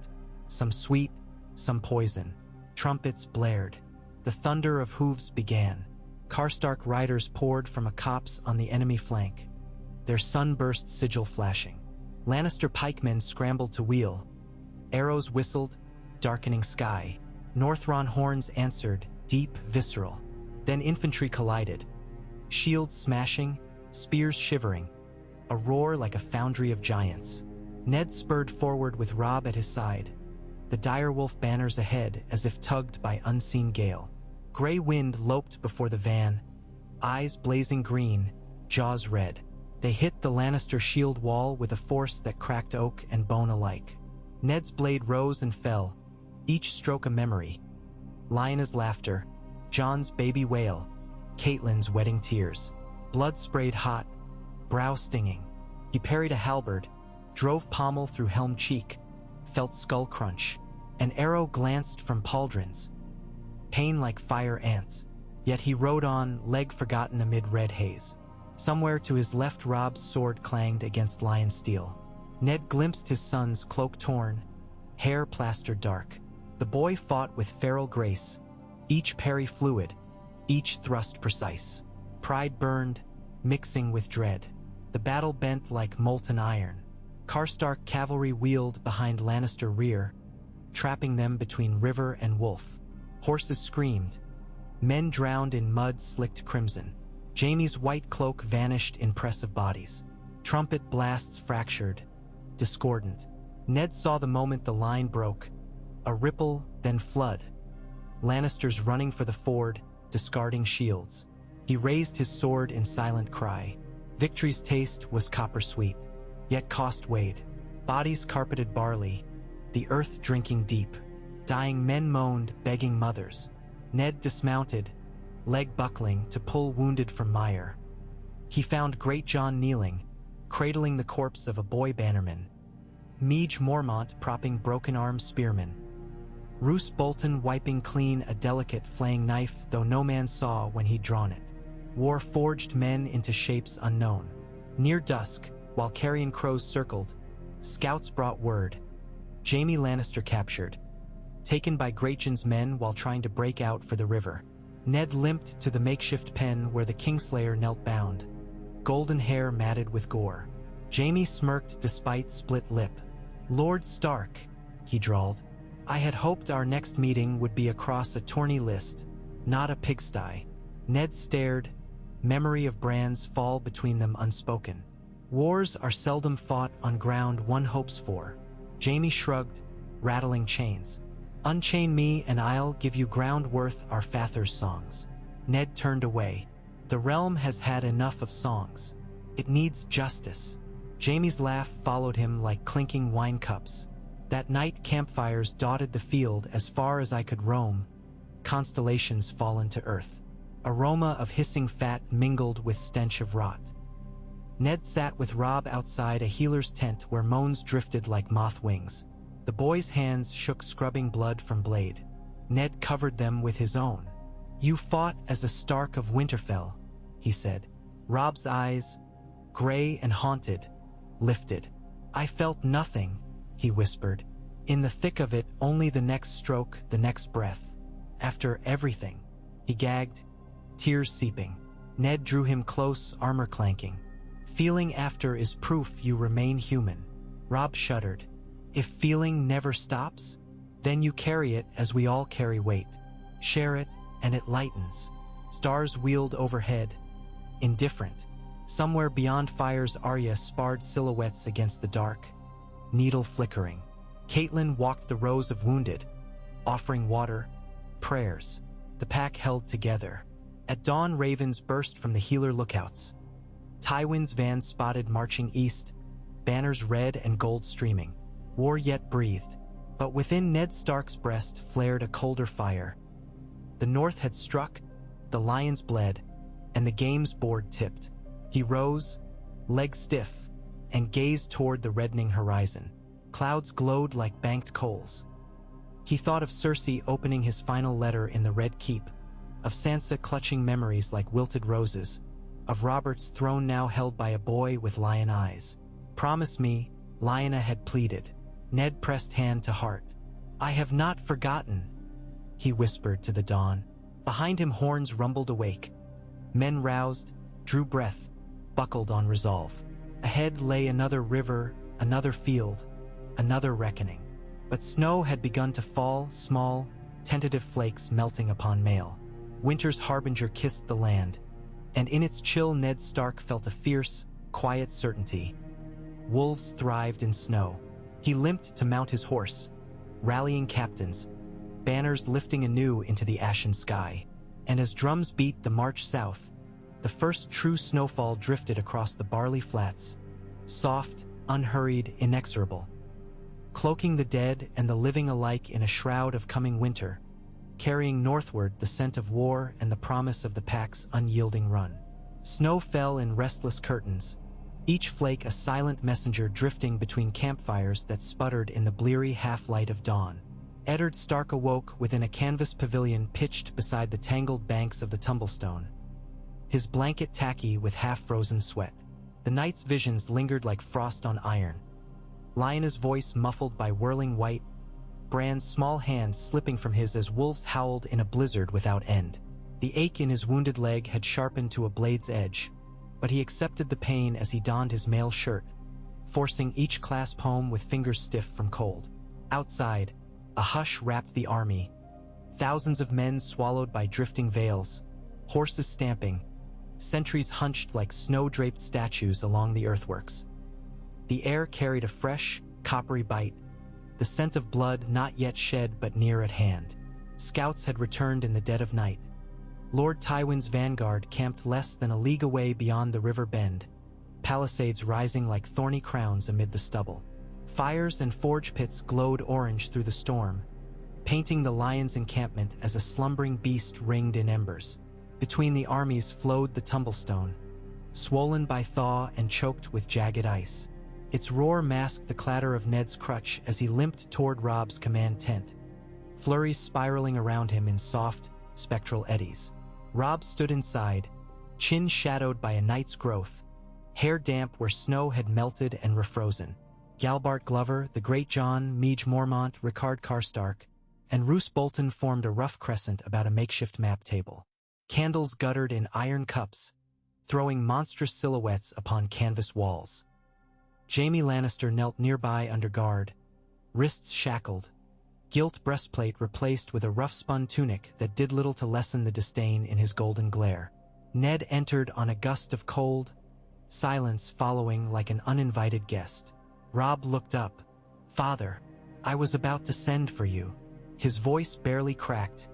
some sweet, some poison." Trumpets blared. The thunder of hooves began. Karstark riders poured from a copse on the enemy flank, their sunburst sigil flashing. Lannister pikemen scrambled to wheel. Arrows whistled, darkening sky. Northron horns answered, deep, visceral. Then infantry collided, shields smashing, spears shivering, a roar like a foundry of giants. Ned spurred forward with Robb at his side, the direwolf banners ahead as if tugged by unseen gale. Gray wind loped before the van, eyes blazing green, jaws red. They hit the Lannister shield wall with a force that cracked oak and bone alike. Ned's blade rose and fell, each stroke a memory. Lyanna's laughter, Jon's baby wail, Catelyn's wedding tears. Blood sprayed hot, brow stinging. He parried a halberd, drove pommel through helm cheek, felt skull crunch. An arrow glanced from pauldrons, pain like fire ants. Yet he rode on, leg forgotten amid red haze. Somewhere to his left Robb's sword clanged against lion steel. Ned glimpsed his son's cloak torn, hair plastered dark. The boy fought with feral grace, each parry fluid, each thrust precise. Pride burned, mixing with dread. The battle bent like molten iron. Karstark cavalry wheeled behind Lannister rear, trapping them between river and wolf. Horses screamed. Men drowned in mud slicked crimson. Jaime's white cloak vanished in press of bodies. Trumpet blasts fractured, discordant. Ned saw the moment the line broke. A ripple, then flood. Lannisters running for the ford, discarding shields. He raised his sword in silent cry. Victory's taste was copper sweet, yet cost weighed. Bodies carpeted barley, the earth drinking deep. Dying men moaned, begging mothers. Ned dismounted, leg buckling to pull wounded from mire. He found Great John kneeling, cradling the corpse of a boy bannerman. Meege Mormont propping broken-armed spearmen. Roose Bolton wiping clean a delicate flaying knife, though no man saw when he'd drawn it. War forged men into shapes unknown. Near dusk, while carrion crows circled, scouts brought word. Jaime Lannister captured, taken by Greyjohn's men while trying to break out for the river. Ned limped to the makeshift pen where the Kingslayer knelt bound, golden hair matted with gore. Jaime smirked despite split lip. "Lord Stark," he drawled, "I had hoped our next meeting would be across a tourney list, not a pigsty." Ned stared, memory of Bran's fall between them unspoken. Wars are seldom fought on ground one hopes for. Jaime shrugged, rattling chains. "Unchain me and I'll give you ground worth our Father's songs." Ned turned away. The realm has had enough of songs. It needs justice. Jaime's laugh followed him like clinking wine cups. That night campfires dotted the field as far as I could roam, constellations fallen to earth. Aroma of hissing fat mingled with stench of rot. Ned sat with Robb outside a healer's tent where moans drifted like moth wings. The boy's hands shook scrubbing blood from blade. Ned covered them with his own. "You fought as a Stark of Winterfell," he said. Robb's eyes, gray and haunted, lifted. "I felt nothing," he whispered. "In the thick of it, only the next stroke, the next breath. After everything." He gagged, tears seeping. Ned drew him close, armor clanking. "Feeling after is proof you remain human." Robb shuddered. "If feeling never stops, then you carry it as we all carry weight. Share it, and it lightens." Stars wheeled overhead, indifferent. Somewhere beyond fire's Arya sparred silhouettes against the dark, needle flickering. Catelyn walked the rows of wounded, offering water, prayers. The pack held together. At dawn, ravens burst from the healer lookouts. Tywin's van spotted marching east, banners red and gold streaming. War yet breathed, but within Ned Stark's breast flared a colder fire. The north had struck, the lions bled, and the game's board tipped. He rose, legs stiff, and gazed toward the reddening horizon. Clouds glowed like banked coals. He thought of Cersei opening his final letter in the Red Keep, of Sansa clutching memories like wilted roses, of Robert's throne now held by a boy with lion eyes. "Promise me," Lyanna had pleaded. Ned pressed hand to heart. "I have not forgotten," he whispered to the dawn. Behind him horns rumbled awake. Men roused, drew breath, buckled on resolve. Ahead lay another river, another field, another reckoning. But snow had begun to fall, small, tentative flakes melting upon mail. Winter's harbinger kissed the land, and in its chill Ned Stark felt a fierce, quiet certainty. Wolves thrived in snow. He limped to mount his horse, rallying captains, banners lifting anew into the ashen sky. And as drums beat the march south, the first true snowfall drifted across the barley flats, soft, unhurried, inexorable, cloaking the dead and the living alike in a shroud of coming winter, carrying northward the scent of war and the promise of the pack's unyielding run. Snow fell in restless curtains, each flake a silent messenger drifting between campfires that sputtered in the bleary half-light of dawn. Eddard Stark awoke within a canvas pavilion pitched beside the tangled banks of the Tumblestone, his blanket tacky with half-frozen sweat. The night's visions lingered like frost on iron. Lyanna's voice muffled by whirling white, Bran's small hand slipping from his as wolves howled in a blizzard without end. The ache in his wounded leg had sharpened to a blade's edge, but he accepted the pain as he donned his mail shirt, forcing each clasp home with fingers stiff from cold. Outside, a hush wrapped the army. Thousands of men swallowed by drifting veils, horses stamping, sentries hunched like snow-draped statues along the earthworks. The air carried a fresh, coppery bite, the scent of blood not yet shed but near at hand. Scouts had returned in the dead of night. Lord Tywin's vanguard camped less than a league away beyond the river bend, palisades rising like thorny crowns amid the stubble. Fires and forge pits glowed orange through the storm, painting the lion's encampment as a slumbering beast ringed in embers. Between the armies flowed the Tumblestone, swollen by thaw and choked with jagged ice. Its roar masked the clatter of Ned's crutch as he limped toward Robb's command tent, flurries spiraling around him in soft, spectral eddies. Robb stood inside, chin shadowed by a night's growth, hair damp where snow had melted and refrozen. Galbart Glover, the Great John, Meege Mormont, Ricard Karstark, and Roose Bolton formed a rough crescent about a makeshift map table. Candles guttered in iron cups, throwing monstrous silhouettes upon canvas walls. Jaime Lannister knelt nearby under guard, wrists shackled, gilt breastplate replaced with a rough-spun tunic that did little to lessen the disdain in his golden glare. Ned entered on a gust of cold, silence following like an uninvited guest. Robb looked up. "Father, I was about to send for you." His voice barely cracked,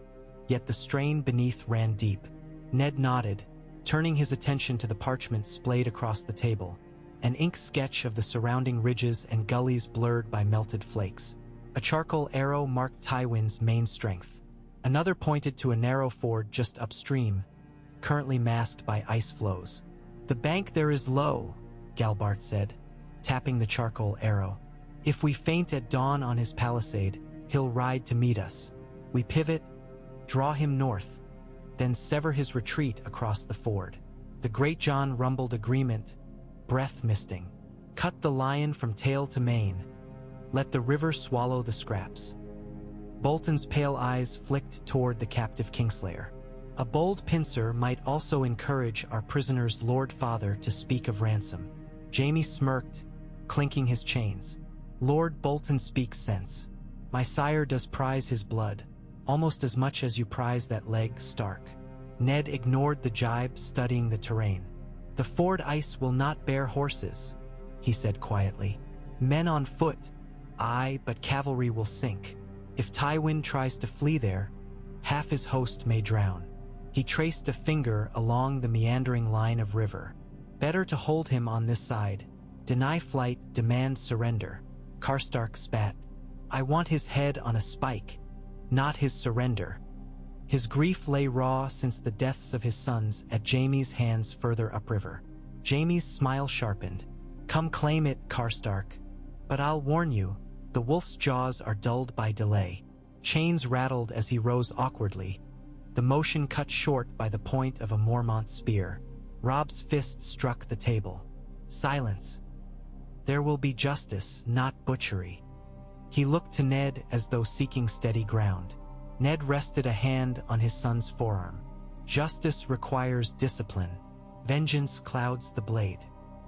yet the strain beneath ran deep. Ned nodded, turning his attention to the parchment splayed across the table, an ink sketch of the surrounding ridges and gullies blurred by melted flakes. A charcoal arrow marked Tywin's main strength. Another pointed to a narrow ford just upstream, currently masked by ice flows. "The bank there is low," Galbart said, tapping the charcoal arrow. "If we feint at dawn on his palisade, he'll ride to meet us. We pivot, draw him north, then sever his retreat across the ford." The Great John rumbled agreement, breath misting. "Cut the lion from tail to mane. Let the river swallow the scraps." Bolton's pale eyes flicked toward the captive Kingslayer. "A bold pincer might also encourage our prisoner's Lord Father to speak of ransom." Jaime smirked, clinking his chains. "Lord Bolton speaks sense. My sire does prize his blood, almost as much as you prize that leg, Stark." Ned ignored the jibe, studying the terrain. "The ford ice will not bear horses," he said quietly. "Men on foot, aye, but cavalry will sink. If Tywin tries to flee there, half his host may drown." He traced a finger along the meandering line of river. "Better to hold him on this side. Deny flight, demand surrender." Karstark spat. "I want his head on a spike, not his surrender." His grief lay raw since the deaths of his sons at Jaime's hands further upriver. Jaime's smile sharpened. "Come claim it, Karstark. But I'll warn you, the wolf's jaws are dulled by delay." Chains rattled as he rose awkwardly, the motion cut short by the point of a Mormont spear. Robb's fist struck the table. "Silence. There will be justice, not butchery." He looked to Ned as though seeking steady ground. Ned rested a hand on his son's forearm. "Justice requires discipline. Vengeance clouds the blade."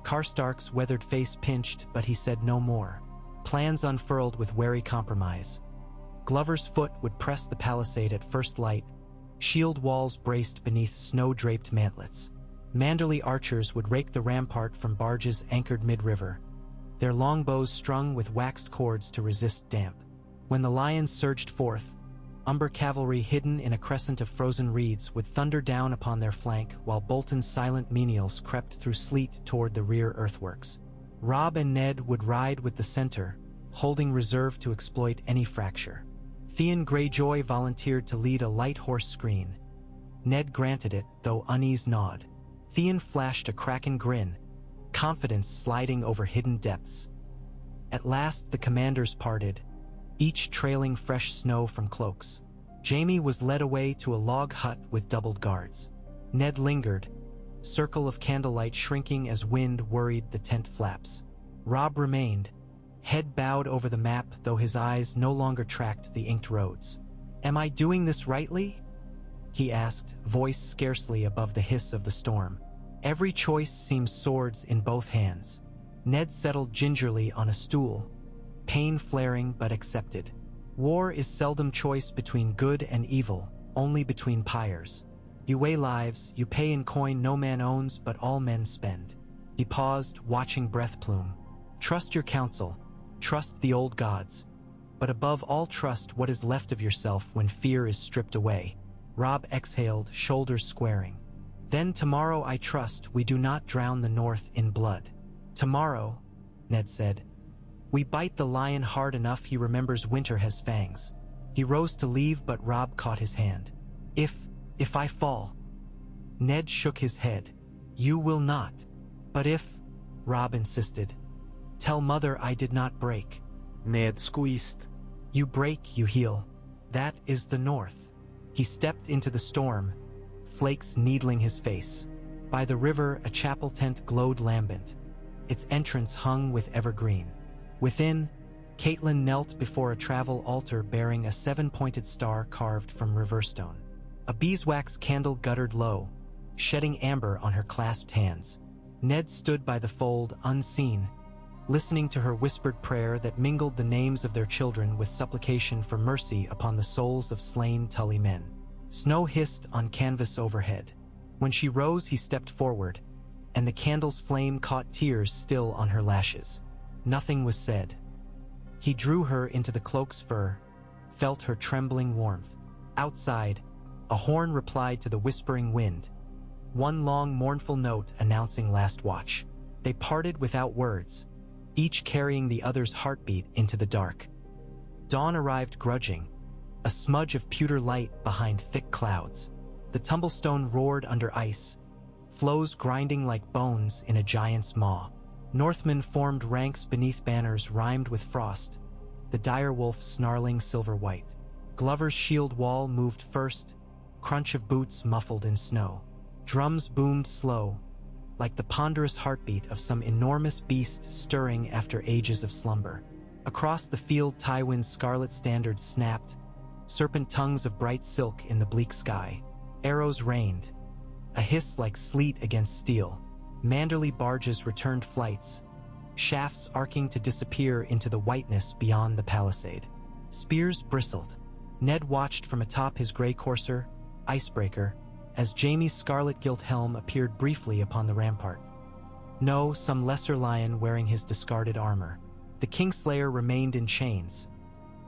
Karstark's weathered face pinched, but he said no more. Plans unfurled with wary compromise. Glover's foot would press the palisade at first light, shield walls braced beneath snow-draped mantlets. Manderly archers would rake the rampart from barges anchored mid-river, their longbows strung with waxed cords to resist damp. When the lions surged forth, Umber cavalry hidden in a crescent of frozen reeds would thunder down upon their flank, while Bolton's silent menials crept through sleet toward the rear earthworks. Robb and Ned would ride with the center, holding reserve to exploit any fracture. Theon Greyjoy volunteered to lead a light horse screen. Ned granted it, though unease gnawed. Theon flashed a cracking grin, confidence sliding over hidden depths. At last the commanders parted, each trailing fresh snow from cloaks. Jaime was led away to a log hut with doubled guards. Ned lingered, circle of candlelight shrinking as wind worried the tent flaps. Robb remained, head bowed over the map, though his eyes no longer tracked the inked roads. "Am I doing this rightly?" he asked, voice scarcely above the hiss of the storm. "Every choice seems swords in both hands." Ned settled gingerly on a stool, pain flaring but accepted. "War is seldom choice between good and evil, only between pyres. You weigh lives, you pay in coin no man owns but all men spend." He paused, watching breath plume. "Trust your counsel, trust the old gods, but above all trust what is left of yourself when fear is stripped away." Robb exhaled, shoulders squaring. "Then tomorrow I trust we do not drown the North in blood." "Tomorrow," Ned said, "we bite the lion hard enough he remembers winter has fangs." He rose to leave, but Robb caught his hand. If I fall." Ned shook his head. "You will not." "But if," Robb insisted, "tell Mother I did not break." Ned squeezed. "You break, you heal. That is the North." He stepped into the storm, flakes needling his face. By the river, a chapel tent glowed lambent, its entrance hung with evergreen. Within, Catelyn knelt before a travel altar bearing a 7-pointed star carved from riverstone. A beeswax candle guttered low, shedding amber on her clasped hands. Ned stood by the fold, unseen, listening to her whispered prayer that mingled the names of their children with supplication for mercy upon the souls of slain Tully men. Snow hissed on canvas overhead. When she rose, he stepped forward, and the candle's flame caught tears still on her lashes. Nothing was said. He drew her into the cloak's fur, felt her trembling warmth. Outside, a horn replied to the whispering wind, one long mournful note announcing last watch. They parted without words, each carrying the other's heartbeat into the dark. Dawn arrived grudging, a smudge of pewter light behind thick clouds. The tumblestone roared under ice, floes grinding like bones in a giant's maw. Northmen formed ranks beneath banners rimed with frost, the dire wolf snarling silver-white. Glover's shield wall moved first, crunch of boots muffled in snow. Drums boomed slow, like the ponderous heartbeat of some enormous beast stirring after ages of slumber. Across the field, Tywin's scarlet standard snapped, serpent tongues of bright silk in the bleak sky. Arrows rained, a hiss like sleet against steel. Manderly barges returned flights, shafts arcing to disappear into the whiteness beyond the palisade. Spears bristled. Ned watched from atop his gray courser, Icebreaker, as Jaime's scarlet gilt helm appeared briefly upon the rampart. No, some lesser lion wearing his discarded armor. The Kingslayer remained in chains.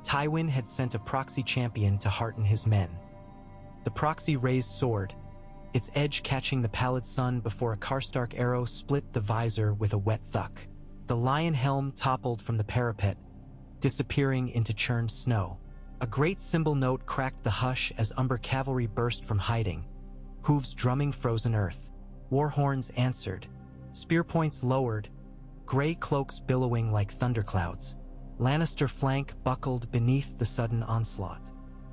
Tywin had sent a proxy champion to hearten his men. The proxy raised sword, its edge catching the pallid sun before a Karstark arrow split the visor with a wet thuck. The lion helm toppled from the parapet, disappearing into churned snow. A great cymbal note cracked the hush as Umber cavalry burst from hiding, hooves drumming frozen earth. War horns answered, spear points lowered, gray cloaks billowing like thunderclouds. Lannister flank buckled beneath the sudden onslaught.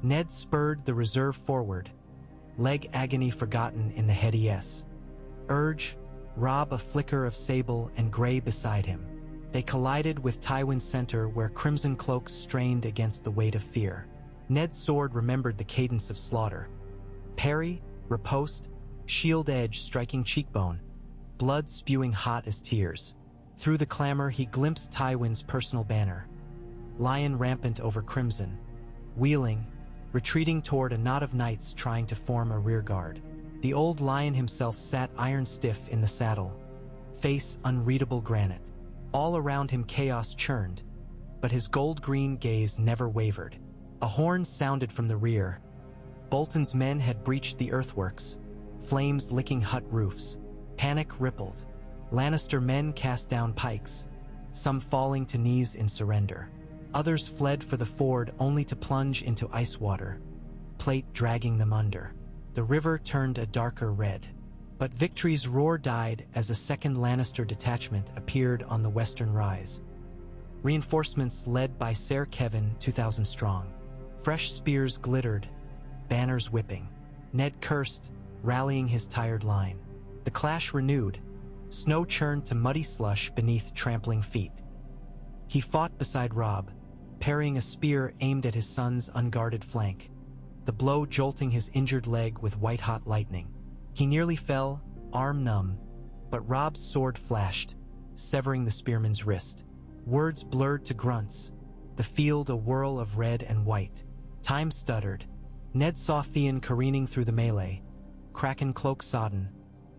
Ned spurred the reserve forward, leg agony forgotten in the heady S. Urge, Robb a flicker of sable and gray beside him. They collided with Tywin's center where crimson cloaks strained against the weight of fear. Ned's sword remembered the cadence of slaughter. Parry, riposte, shield edge striking cheekbone, blood spewing hot as tears. Through the clamor he glimpsed Tywin's personal banner, lion rampant over crimson, wheeling, retreating toward a knot of knights trying to form a rearguard. The old lion himself sat iron-stiff in the saddle, face unreadable granite. All around him chaos churned, but his gold-green gaze never wavered. A horn sounded from the rear. Bolton's men had breached the earthworks, flames licking hut roofs. Panic rippled. Lannister men cast down pikes, some falling to knees in surrender. Others fled for the ford only to plunge into ice water, plate dragging them under. The river turned a darker red. But victory's roar died as a second Lannister detachment appeared on the western rise. Reinforcements led by Ser Kevin, 2,000 strong. Fresh spears glittered, banners whipping. Ned cursed, rallying his tired line. The clash renewed, snow churned to muddy slush beneath trampling feet. He fought beside Robb, parrying a spear aimed at his son's unguarded flank, the blow jolting his injured leg with white-hot lightning. He nearly fell, arm numb, but Robb's sword flashed, severing the spearman's wrist. Words blurred to grunts, the field a whirl of red and white. Time stuttered. Ned saw Theon careening through the melee, Kraken cloak sodden,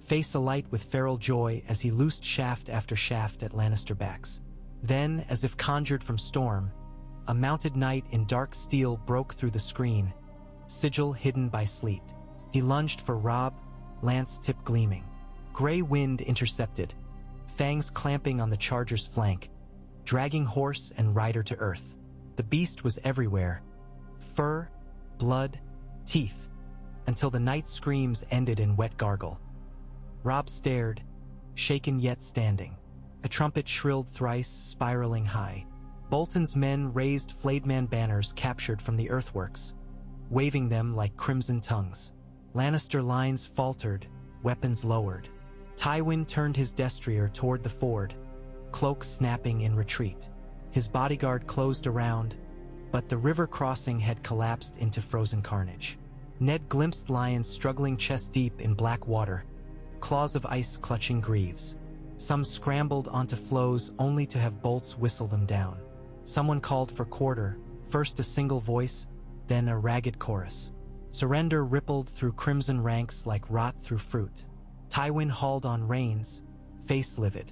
face alight with feral joy as he loosed shaft after shaft at Lannister backs. Then, as if conjured from storm, a mounted knight in dark steel broke through the screen, sigil hidden by sleet. He lunged for Robb, lance tip gleaming. Gray wind intercepted, fangs clamping on the charger's flank, dragging horse and rider to earth. The beast was everywhere, fur, blood, teeth, until the knight's screams ended in wet gargle. Robb stared, shaken yet standing. A trumpet shrilled thrice, spiraling high. Bolton's men raised flayed-man banners captured from the earthworks, waving them like crimson tongues. Lannister lines faltered, weapons lowered. Tywin turned his destrier toward the ford, cloak snapping in retreat. His bodyguard closed around, but the river crossing had collapsed into frozen carnage. Ned glimpsed lions struggling chest-deep in black water, claws of ice clutching greaves. Some scrambled onto floes only to have bolts whistle them down. Someone called for quarter, first a single voice, then a ragged chorus. Surrender rippled through crimson ranks like rot through fruit. Tywin hauled on reins, face livid.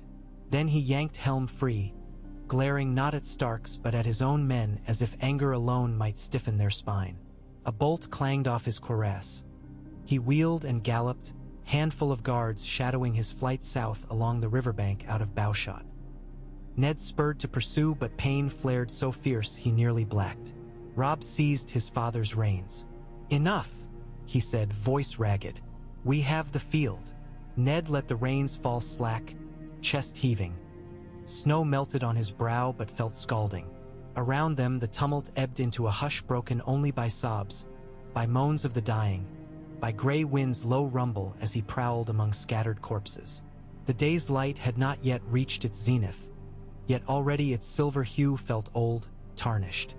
Then he yanked helm free, glaring not at Starks but at his own men as if anger alone might stiffen their spine. A bolt clanged off his cuirass. He wheeled and galloped, handful of guards shadowing his flight south along the riverbank out of bowshot. Ned spurred to pursue, but pain flared so fierce he nearly blacked. Robb seized his father's reins. "Enough," he said, voice ragged. "We have the field." Ned let the reins fall slack, chest heaving. Snow melted on his brow but felt scalding. Around them the tumult ebbed into a hush broken only by sobs, by moans of the dying, by gray wind's low rumble as he prowled among scattered corpses. The day's light had not yet reached its zenith, yet already its silver hue felt old, tarnished.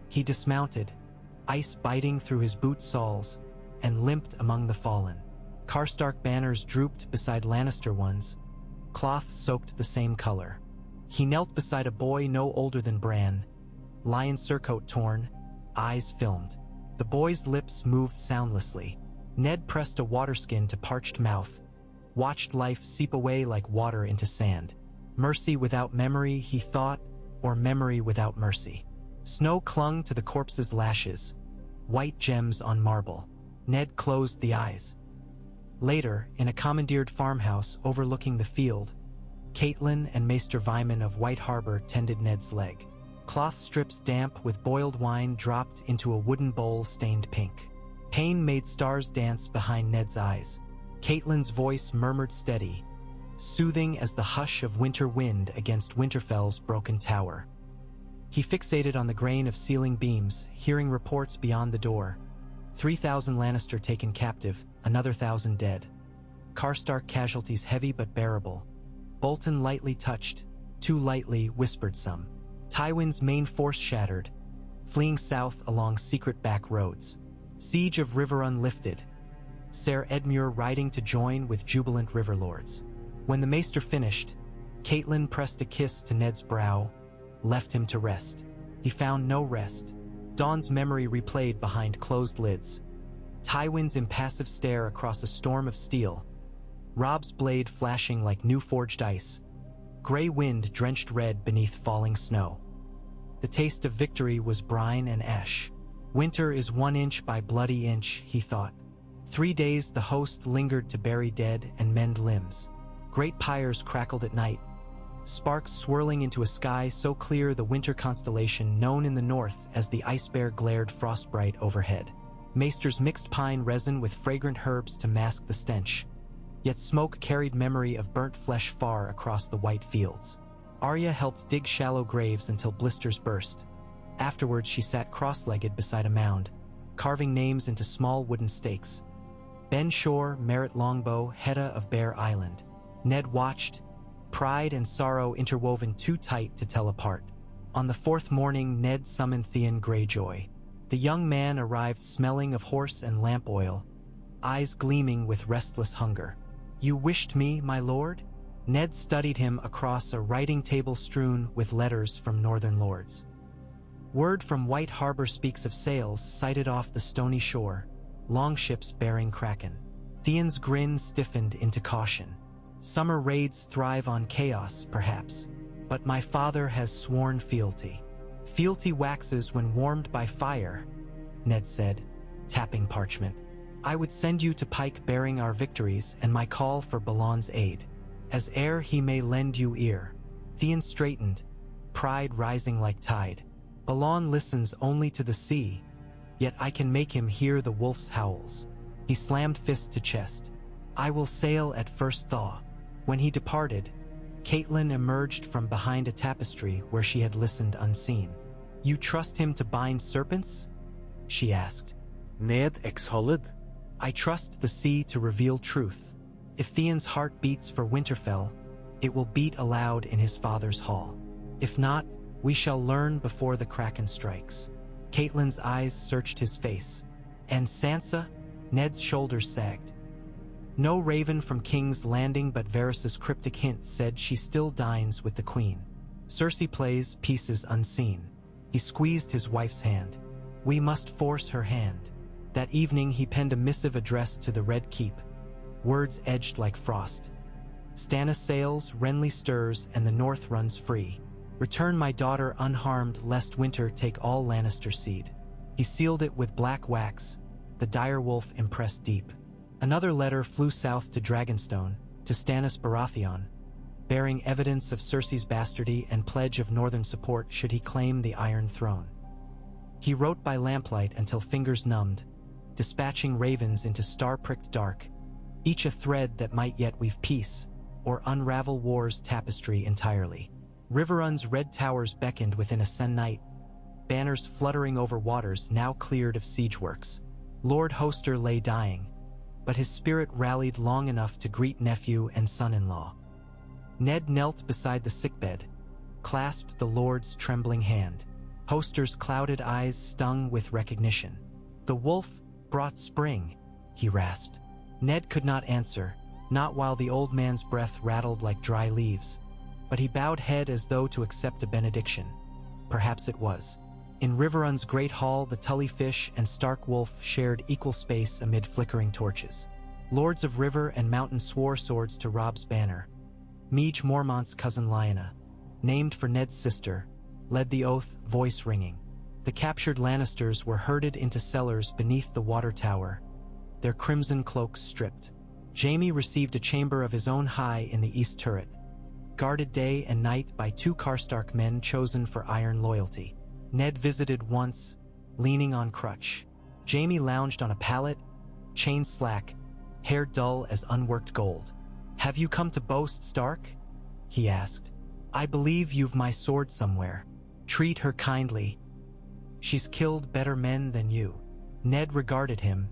He dismounted, ice biting through his boot soles, and limped among the fallen. Karstark banners drooped beside Lannister ones, cloth soaked the same color. He knelt beside a boy no older than Bran, lion surcoat torn, eyes filmed. The boy's lips moved soundlessly. Ned pressed a waterskin to parched mouth, watched life seep away like water into sand. Mercy without memory, he thought, or memory without mercy. Snow clung to the corpse's lashes, white gems on marble. Ned closed the eyes. Later, in a commandeered farmhouse overlooking the field, Catelyn and Maester Vyman of White Harbor tended Ned's leg. Cloth strips damp with boiled wine dropped into a wooden bowl stained pink. Pain made stars dance behind Ned's eyes. Catelyn's voice murmured steady, soothing as the hush of winter wind against Winterfell's broken tower. He fixated on the grain of ceiling beams, hearing reports beyond the door. 3,000 Lannister taken captive, another 1,000 dead. Karstark casualties heavy but bearable. Bolton lightly touched, too lightly, whispered some. Tywin's main force shattered, fleeing south along secret back roads. Siege of Riverrun lifted, Ser Edmure riding to join with jubilant riverlords. When the maester finished, Catelyn pressed a kiss to Ned's brow, left him to rest. He found no rest. Dawn's memory replayed behind closed lids. Tywin's impassive stare across a storm of steel. Robb's blade flashing like new-forged ice. Gray wind drenched red beneath falling snow. The taste of victory was brine and ash. Winter is 1 inch by bloody inch, he thought. 3 days the host lingered to bury dead and mend limbs. Great pyres crackled at night, sparks swirling into a sky so clear the winter constellation known in the north as the Ice Bear glared frostbright overhead. Maesters mixed pine resin with fragrant herbs to mask the stench, yet smoke carried memory of burnt flesh far across the white fields. Arya helped dig shallow graves until blisters burst. Afterwards she sat cross-legged beside a mound, carving names into small wooden stakes. Ben Shore, Merritt Longbow, Hedda of Bear Island. Ned watched, pride and sorrow interwoven too tight to tell apart. On the 4th morning, Ned summoned Theon Greyjoy. The young man arrived smelling of horse and lamp oil, eyes gleaming with restless hunger. "You wished me, my lord?" Ned studied him across a writing table strewn with letters from northern lords. Word from White Harbor speaks of sails sighted off the stony shore, longships bearing kraken. Theon's grin stiffened into caution. Summer raids thrive on chaos, perhaps, but my father has sworn fealty. Fealty waxes when warmed by fire, Ned said, tapping parchment. I would send you to Pike bearing our victories and my call for Balon's aid. As heir he may lend you ear. Theon straightened, pride rising like tide. Balon listens only to the sea, yet I can make him hear the wolf's howls. He slammed fist to chest. I will sail at first thaw. When he departed, Catelyn emerged from behind a tapestry where she had listened unseen. You trust him to bind serpents? She asked. Ned exhaled. I trust the sea to reveal truth. If Theon's heart beats for Winterfell, it will beat aloud in his father's hall. If not, we shall learn before the Kraken strikes. Catelyn's eyes searched his face. And Sansa? Ned's shoulders sagged. No raven from King's Landing, but Varys' cryptic hint said she still dines with the queen. Cersei plays pieces unseen. He squeezed his wife's hand. We must force her hand. That evening he penned a missive addressed to the Red Keep. Words edged like frost. Stannis sails, Renly stirs, and the north runs free. Return my daughter unharmed, lest winter take all Lannister seed. He sealed it with black wax, the dire wolf impressed deep. Another letter flew south to Dragonstone, to Stannis Baratheon, bearing evidence of Cersei's bastardy and pledge of northern support should he claim the Iron Throne. He wrote by lamplight until fingers numbed, dispatching ravens into star-pricked dark, each a thread that might yet weave peace, or unravel war's tapestry entirely. Riverrun's red towers beckoned within a sun night, banners fluttering over waters now cleared of siege works. Lord Hoster lay dying, but his spirit rallied long enough to greet nephew and son-in-law. Ned knelt beside the sickbed, clasped the Lord's trembling hand. Hoster's clouded eyes stung with recognition. The wolf brought spring, he rasped. Ned could not answer, not while the old man's breath rattled like dry leaves, but he bowed head as though to accept a benediction. Perhaps it was. In Riverrun's great hall, the Tully Fish and Stark Wolf shared equal space amid flickering torches. Lords of river and mountain swore swords to Robb's banner. Meage Mormont's cousin Lyanna, named for Ned's sister, led the oath, voice ringing. The captured Lannisters were herded into cellars beneath the water tower, their crimson cloaks stripped. Jaime received a chamber of his own high in the east turret, guarded day and night by 2 Karstark men chosen for iron loyalty. Ned visited once, leaning on crutch. Jaime lounged on a pallet, chains slack, hair dull as unworked gold. "Have you come to boast, Stark?" he asked. "I believe you've my sword somewhere. Treat her kindly. She's killed better men than you." Ned regarded him,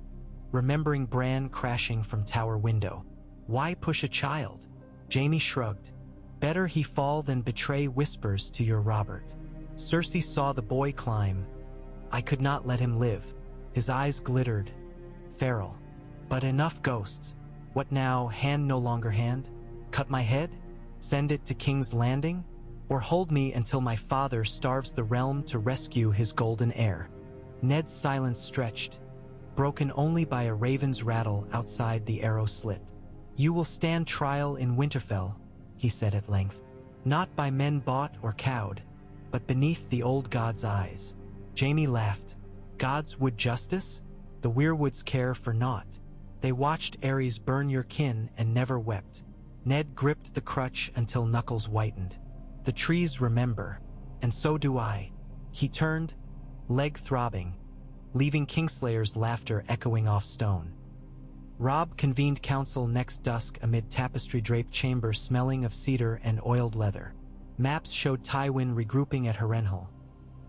remembering Bran crashing from tower window. "Why push a child?" Jaime shrugged. "Better he fall than betray whispers to your Robert." Cersei saw the boy climb. "I could not let him live." His eyes glittered, feral. "But enough ghosts. What now, hand no longer hand? Cut my head? Send it to King's Landing? Or hold me until my father starves the realm to rescue his golden heir?" Ned's silence stretched, broken only by a raven's rattle outside the arrow slit. "You will stand trial in Winterfell," he said at length. "Not by men bought or cowed, but beneath the old god's eyes." Jaime laughed. "Gods would justice? The Weirwoods care for naught. They watched Ares burn your kin and never wept." Ned gripped the crutch until knuckles whitened. "The trees remember, and so do I." He turned, leg throbbing, leaving Kingslayer's laughter echoing off stone. Robb convened council next dusk amid tapestry-draped chambers smelling of cedar and oiled leather. Maps showed Tywin regrouping at Harrenhal,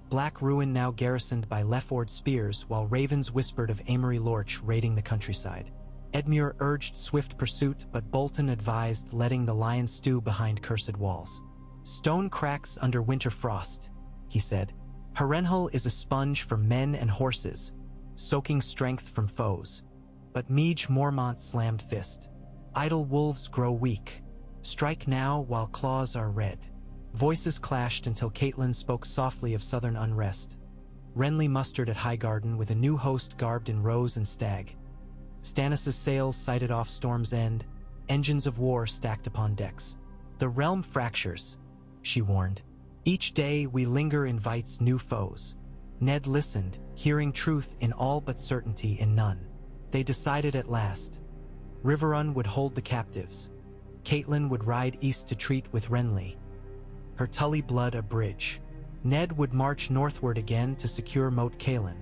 Black Ruin now garrisoned by Lefford spears, while ravens whispered of Amory Lorch raiding the countryside. Edmure urged swift pursuit, but Bolton advised letting the lion stew behind cursed walls. "Stone cracks under winter frost," he said. "Harrenhal is a sponge for men and horses, soaking strength from foes." But Meage Mormont slammed fist. "Idle wolves grow weak. Strike now while claws are red." Voices clashed until Catelyn spoke softly of southern unrest. Renly mustered at Highgarden with a new host garbed in rose and stag. Stannis' sails sighted off Storm's End, engines of war stacked upon decks. "The realm fractures," she warned. "Each day we linger invites new foes." Ned listened, hearing truth in all but certainty in none. They decided at last. Riverrun would hold the captives. Catelyn would ride east to treat with Renly, her Tully blood a bridge. Ned would march northward again to secure Moat Cailin,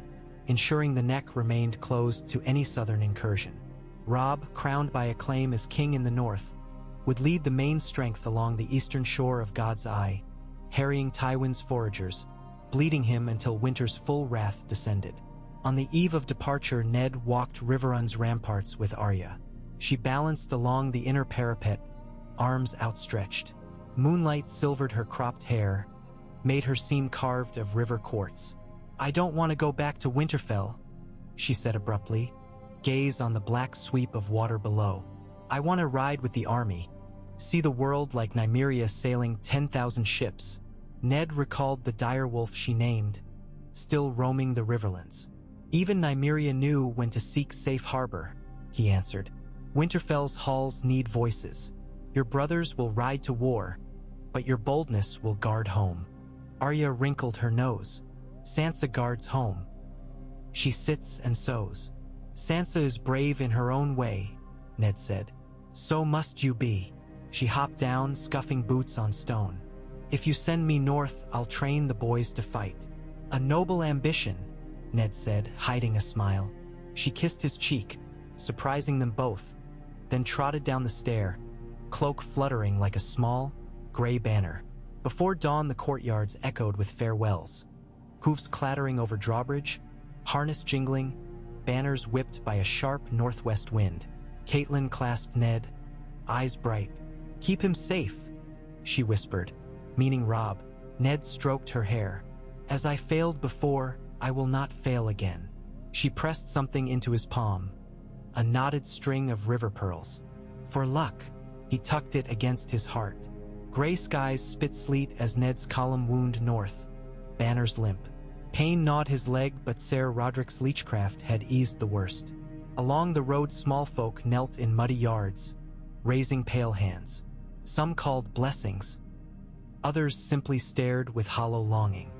ensuring the neck remained closed to any southern incursion. Robb, crowned by acclaim as king in the north, would lead the main strength along the eastern shore of God's Eye, harrying Tywin's foragers, bleeding him until winter's full wrath descended. On the eve of departure, Ned walked Riverrun's ramparts with Arya. She balanced along the inner parapet, arms outstretched. Moonlight silvered her cropped hair, made her seem carved of river quartz. "I don't want to go back to Winterfell," she said abruptly, gaze on the black sweep of water below. "I want to ride with the army, see the world like Nymeria sailing 10,000 ships." Ned recalled the direwolf she named, still roaming the Riverlands. "Even Nymeria knew when to seek safe harbor," he answered. "Winterfell's halls need voices. Your brothers will ride to war, but your boldness will guard home." Arya wrinkled her nose. "Sansa guards home. She sits and sews." "Sansa is brave in her own way," Ned said. "So must you be." She hopped down, scuffing boots on stone. "If you send me north, I'll train the boys to fight." "A noble ambition," Ned said, hiding a smile. She kissed his cheek, surprising them both, then trotted down the stair, cloak fluttering like a small, gray banner. Before dawn, the courtyards echoed with farewells. Hoofs clattering over drawbridge, harness jingling, banners whipped by a sharp northwest wind. Catelyn clasped Ned, eyes bright. "Keep him safe," she whispered, meaning Robb. Ned stroked her hair. "As I failed before, I will not fail again." She pressed something into his palm, a knotted string of river pearls. "For luck." He tucked it against his heart. Gray skies spit sleet as Ned's column wound north, banners limp. Pain gnawed his leg, but Ser Roderick's leechcraft had eased the worst. Along the road, small folk knelt in muddy yards, raising pale hands. Some called blessings. Others simply stared with hollow longing.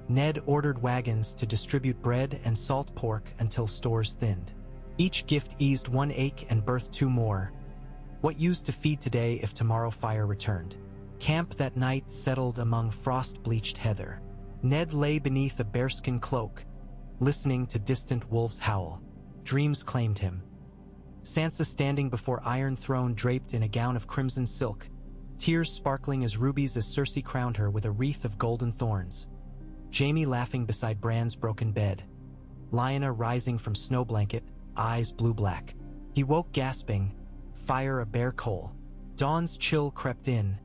Ned ordered wagons to distribute bread and salt pork until stores thinned. Each gift eased one ache and birthed two more. What used to feed today if tomorrow fire returned? Camp that night settled among frost-bleached heather. Ned lay beneath a bearskin cloak, listening to distant wolves howl. Dreams claimed him. Sansa standing before Iron Throne draped in a gown of crimson silk, tears sparkling as rubies as Cersei crowned her with a wreath of golden thorns. Jaime laughing beside Bran's broken bed. Lyanna rising from snow blanket, eyes blue-black. He woke gasping, fire a bare coal. Dawn's chill crept in,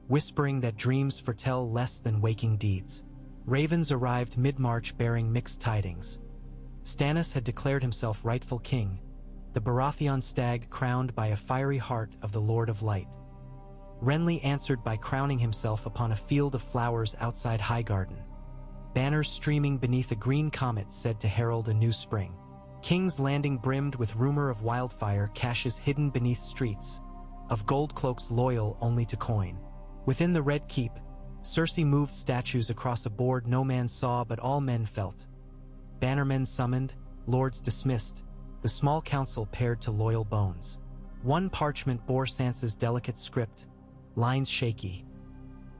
whispering that dreams foretell less than waking deeds. Ravens arrived mid-March bearing mixed tidings. Stannis had declared himself rightful king, the Baratheon stag crowned by a fiery heart of the Lord of Light. Renly answered by crowning himself upon a field of flowers outside Highgarden. Banners streaming beneath a green comet said to herald a new spring. King's Landing brimmed with rumor of wildfire caches hidden beneath streets, of gold cloaks loyal only to coin. Within the Red Keep, Cersei moved statues across a board no man saw but all men felt. Bannermen summoned, lords dismissed, the small council paired to loyal bones. One parchment bore Sansa's delicate script, lines shaky.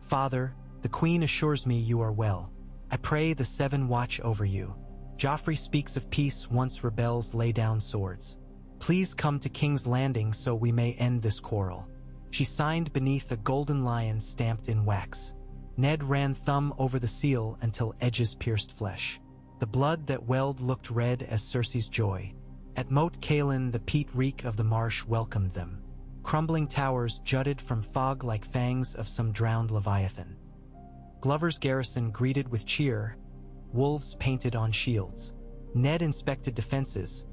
"Father, the Queen assures me you are well. I pray the Seven watch over you. Joffrey speaks of peace once rebels lay down swords. Please come to King's Landing so we may end this quarrel." She signed beneath a golden lion stamped in wax. Ned ran thumb over the seal until edges pierced flesh. The blood that welled looked red as Cersei's joy. At Moat Cailin, the peat reek of the marsh welcomed them. Crumbling towers jutted from fog like fangs of some drowned leviathan. Glover's garrison greeted with cheer, wolves painted on shields. Ned inspected defenses,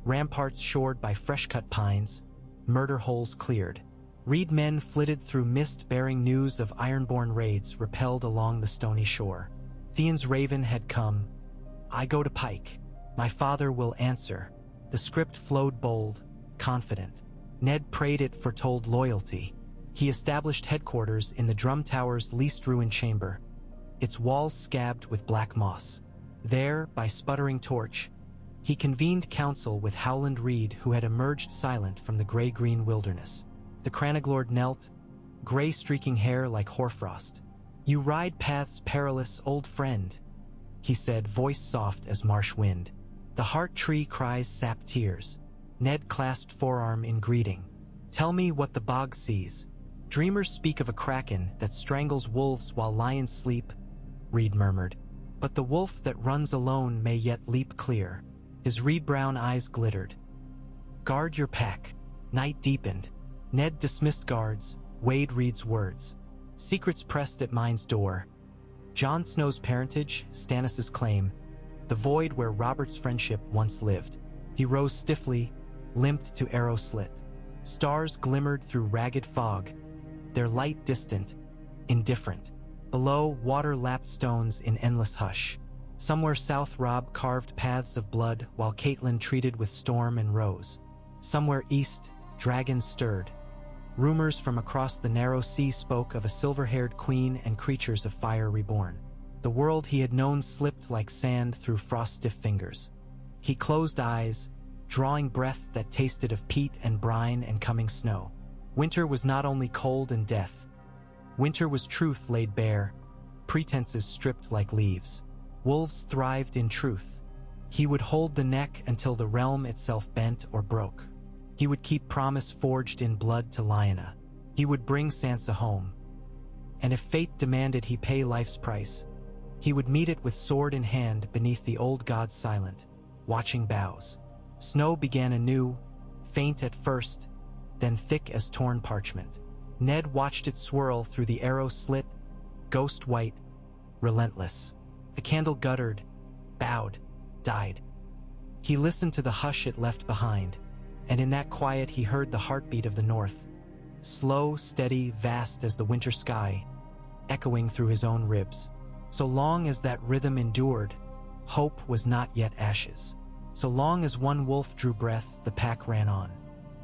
ramparts shored by fresh-cut pines, murder holes cleared. Reed men flitted through mist bearing news of Ironborn raids repelled along the stony shore. Theon's raven had come. "I go to Pike. My father will answer." The script flowed bold, confident. Ned prayed it foretold loyalty. He established headquarters in the Drum Tower's least ruined chamber, its walls scabbed with black moss. There, by sputtering torch, he convened council with Howland Reed, who had emerged silent from the gray-green wilderness. The Cranaglord knelt, gray streaking hair like hoarfrost. "You ride paths perilous, old friend," he said, voice soft as marsh wind. "The heart tree cries sap tears." Ned clasped forearm in greeting. "Tell me what the bog sees." "Dreamers speak of a kraken that strangles wolves while lions sleep," Reed murmured. "But the wolf that runs alone may yet leap clear." His reed-brown eyes glittered. "Guard your pack. Night deepened. Ned dismissed guards. Wade reads words. Secrets pressed at mine's door. Jon Snow's parentage, Stannis' claim, the void where Robert's friendship once lived. He rose stiffly, limped to arrow slit. Stars glimmered through ragged fog, their light distant, indifferent. Below, water lapped stones in endless hush. Somewhere south, Robb carved paths of blood while Catelyn treated with storm and rose. Somewhere east, dragons stirred. Rumors from across the narrow sea spoke of a silver-haired queen and creatures of fire reborn. The world he had known slipped like sand through frost-stiff fingers. He closed eyes, drawing breath that tasted of peat and brine and coming snow. Winter was not only cold and death. Winter was truth laid bare, pretenses stripped like leaves. Wolves thrived in truth. He would hold the neck until the realm itself bent or broke. He would keep promise forged in blood to Lyanna. He would bring Sansa home. And if fate demanded he pay life's price, he would meet it with sword in hand beneath the old god's silent, watching boughs. Snow began anew, faint at first, then thick as torn parchment. Ned watched it swirl through the arrow slit, ghost white, relentless. The candle guttered, bowed, died. He listened to the hush it left behind, and in that quiet he heard the heartbeat of the north, slow, steady, vast as the winter sky, echoing through his own ribs. So long as that rhythm endured, hope was not yet ashes. So long as one wolf drew breath, the pack ran on.